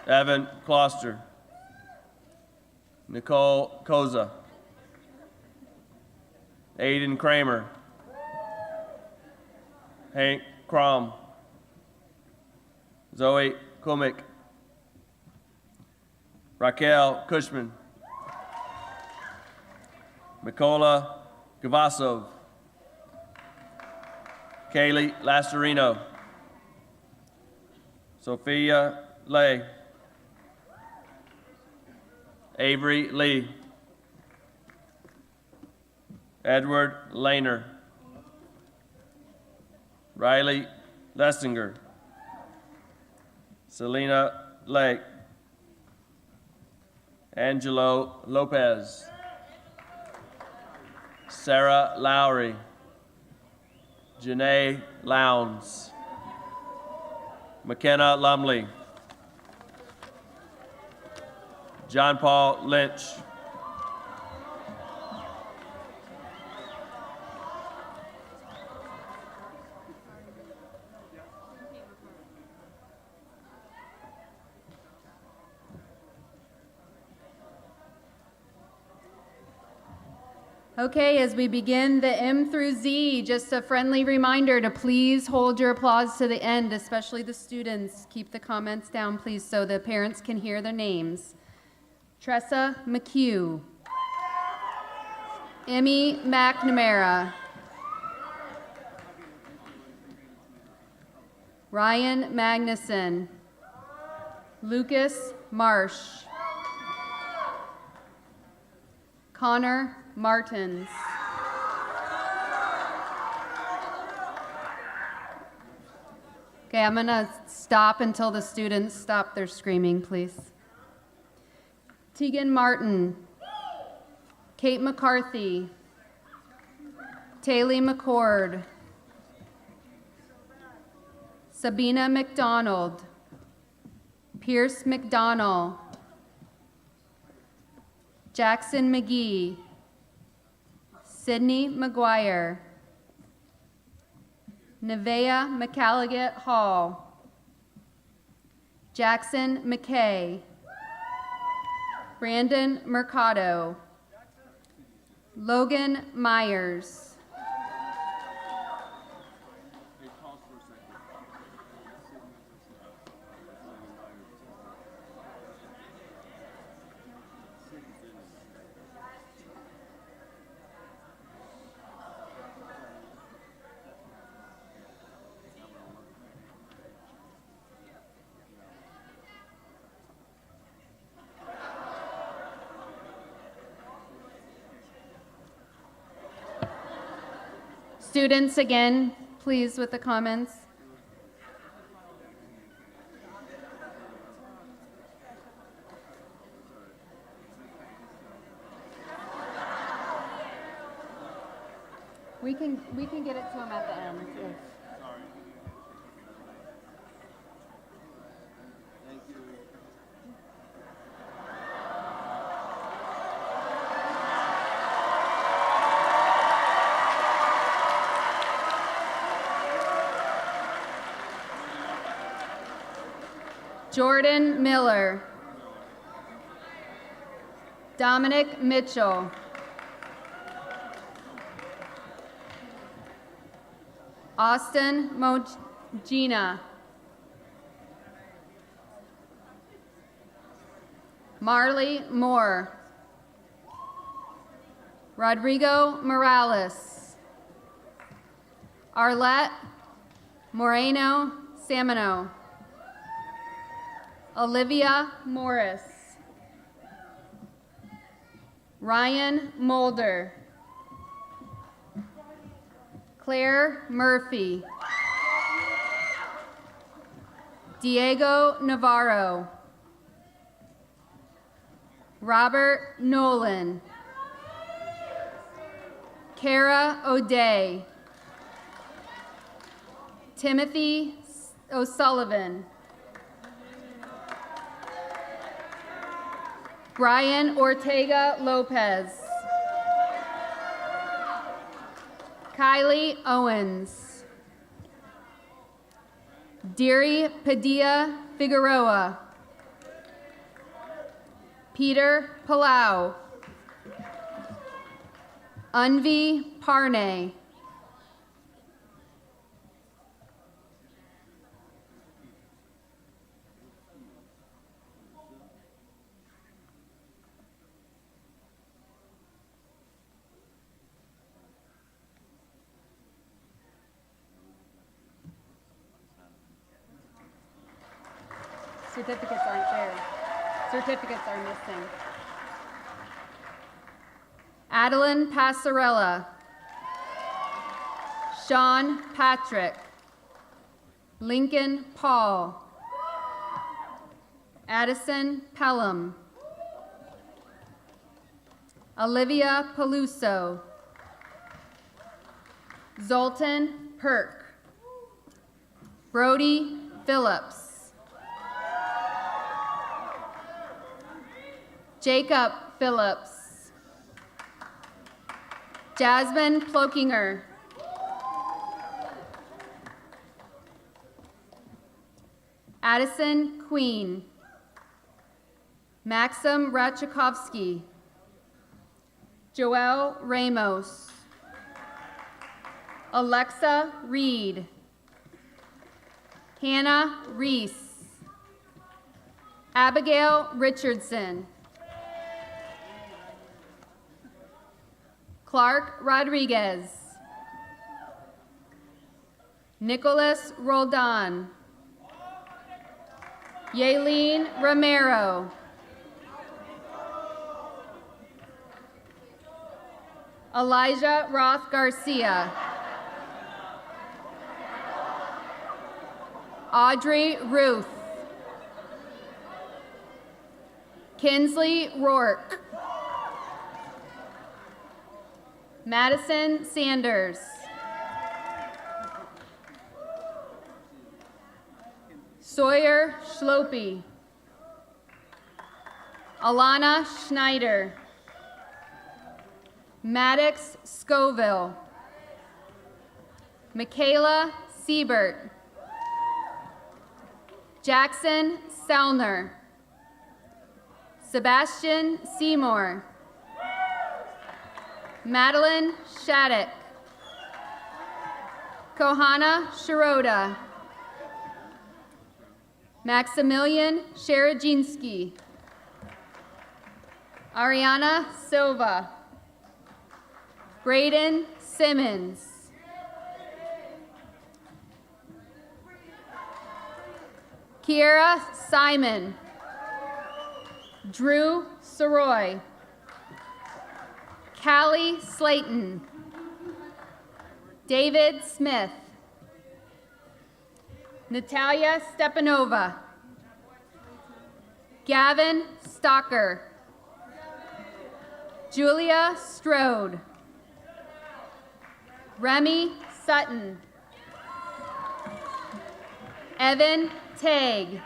Evan Kloster, Nicole Koza, Aiden Kramer, Hank Crom, Zoe Kumik, Raquel Cushman, Mikola Gavasov, Kaylee Lastarino, Sophia Lay, Avery Lee, Edward Lehner, Riley Lessinger, Selena Lake, Angelo Lopez, Sarah Lowry, Janae Lowndes, McKenna Lumley, John Paul Lynch, Okay, as we begin the M through Z, just a friendly reminder to please hold your applause to the end, especially the students. Keep the comments down, please, so the parents can hear their names. Tressa McHugh. Emmy McNamara. Ryan Magnuson. Lucas Marsh. Connor Martins. Okay, I'm gonna stop until the students stop their screaming, please. Tegan Martin. Kate McCarthy. Taylor McCord. Sabina McDonald. Pierce McDonnell. Jackson McGee. Sydney McGuire. Nevaeh McCalligat Hall. Jackson McKay. Brandon Mercado. Logan Myers. Students, again, please, with the comments. We can get it to them at the end. Jordan Miller. Dominic Mitchell. Austin Mogina. Marley Moore. Rodrigo Morales. Arlette Moreno Samano. Olivia Morris. Ryan Mulder. Claire Murphy. Diego Navarro. Robert Nolan. Kara O'Day. Timothy O'Sullivan. Brian Ortega Lopez. Kylie Owens. Deary Padilla Figueroa. Peter Palau. Unvi Parnay. Certificates aren't there. Certificates are missing. Adeline Passarella. Sean Patrick. Lincoln Paul. Addison Pelham. Olivia Peluso. Zoltan Perk. Brody Phillips. Jacob Phillips. Jasmine Plokinger. Addison Queen. Maxim Ratchikovsky. Joelle Ramos, Alexa Reed, Hannah Reese, Abigail Richardson, Clark Rodriguez, Nicholas Roldan, Yaelene Romero, Elijah Roth Garcia, Audrey Ruth, Kinsley Rourke, Madison Sanders, Sawyer Schlopey, Alana Schneider, Maddox Scoville, Michaela Siebert, Jackson Sellner, Sebastian Seymour, Madeline Shattuck, Kohana Shirota, Maximilian Sharajinsky, Ariana Silva, Braden Simmons, Kiera Simon, Drew Soroy, Callie Slayton, David Smith, Natalia Stepanova, Gavin Stocker, Julia Strode, Remy Sutton, Evan Tagg,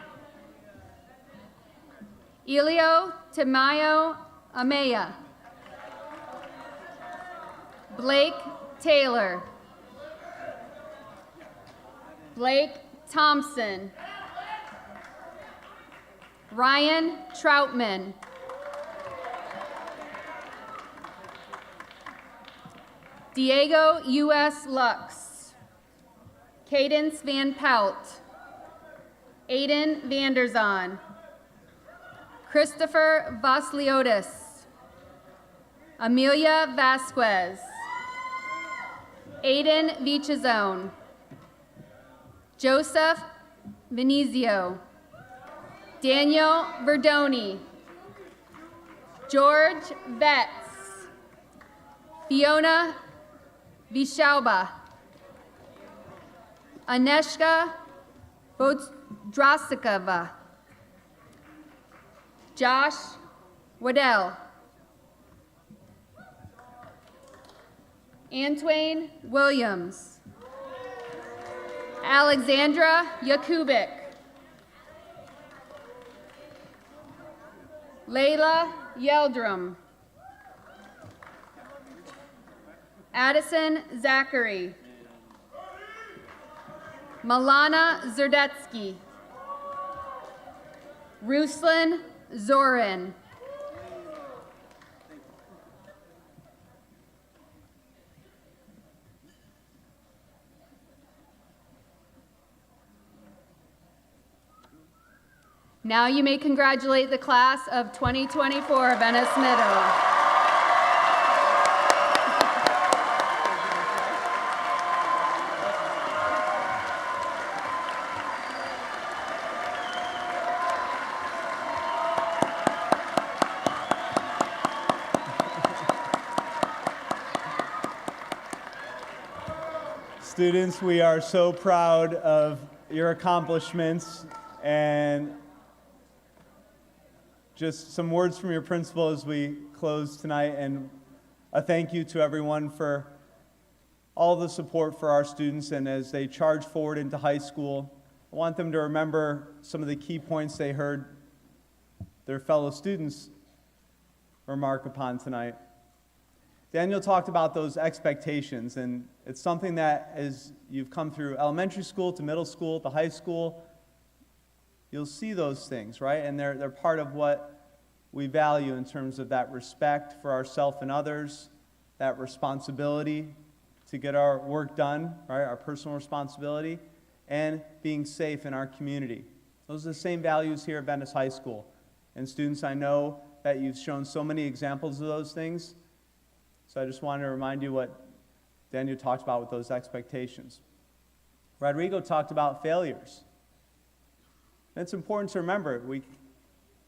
Elio Tamayo Amaya, Blake Taylor, Blake Thompson, Ryan Troutman, Diego U.S. Lux, Cadence Van Pelt, Aiden Vanderzon, Christopher Vasliotis, Amelia Vasquez, Aiden Vichazone, Joseph Venizio, Daniel Verdoni, George Betts, Fiona Vishauba, Aneshka Vodrasikova, Josh Waddell, Antwain Williams, Alexandra Yakubik, Layla Yeldrum, Addison Zachary, Milana Zerdetsky, Ruslan Zorin, now you may congratulate the class of 2024 Venice Middle. Students, we are so proud of your accomplishments, and just some words from your principal as we close tonight, and a thank you to everyone for all the support for our students, and as they charge forward into high school, I want them to remember some of the key points they heard their fellow students remark upon tonight. Daniel talked about those expectations, and it's something that as you've come through elementary school to middle school to high school, you'll see those things, right? And they're part of what we value in terms of that respect for ourselves and others, that responsibility to get our work done, right, our personal responsibility, and being safe in our community. Those are the same values here at Venice High School. And students, I know that you've shown so many examples of those things, so I just wanted to remind you what Daniel talked about with those expectations. Rodrigo talked about failures. And it's important to remember, we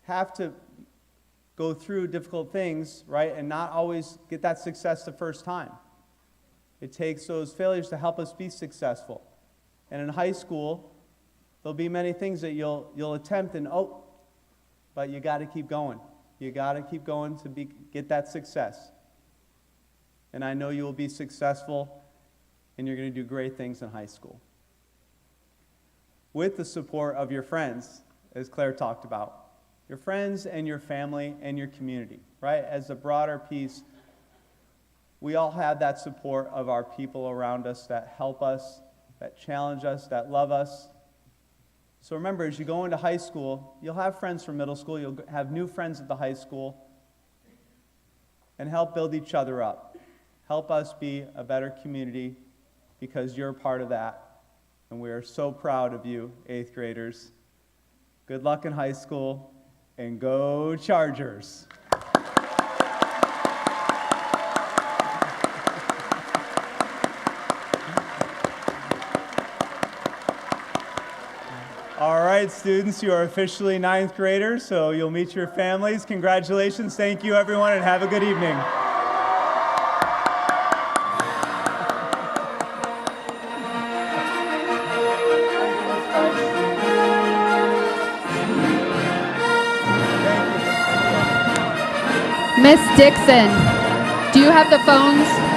have to go through difficult things, right, and not always get that success the first time. It takes those failures to help us be successful. And in high school, there'll be many things that you'll attempt and, but you got to keep going. You got to keep going to get that success. And I know you will be successful, and you're going to do great things in high school. With the support of your friends, as Claire talked about. Your friends and your family and your community, right? As a broader piece, we all have that support of our people around us that help us, that challenge us, that love us. So remember, as you go into high school, you'll have friends from middle school, you'll have new friends at the high school, and help build each other up. Help us be a better community because you're a part of that. And we are so proud of you, 8th graders. Good luck in high school, and go Chargers! All right, students, you are officially 9th graders, so you'll meet your families. Congratulations. Thank you, everyone, and have a good evening. Miss Dixon, do you have the phones?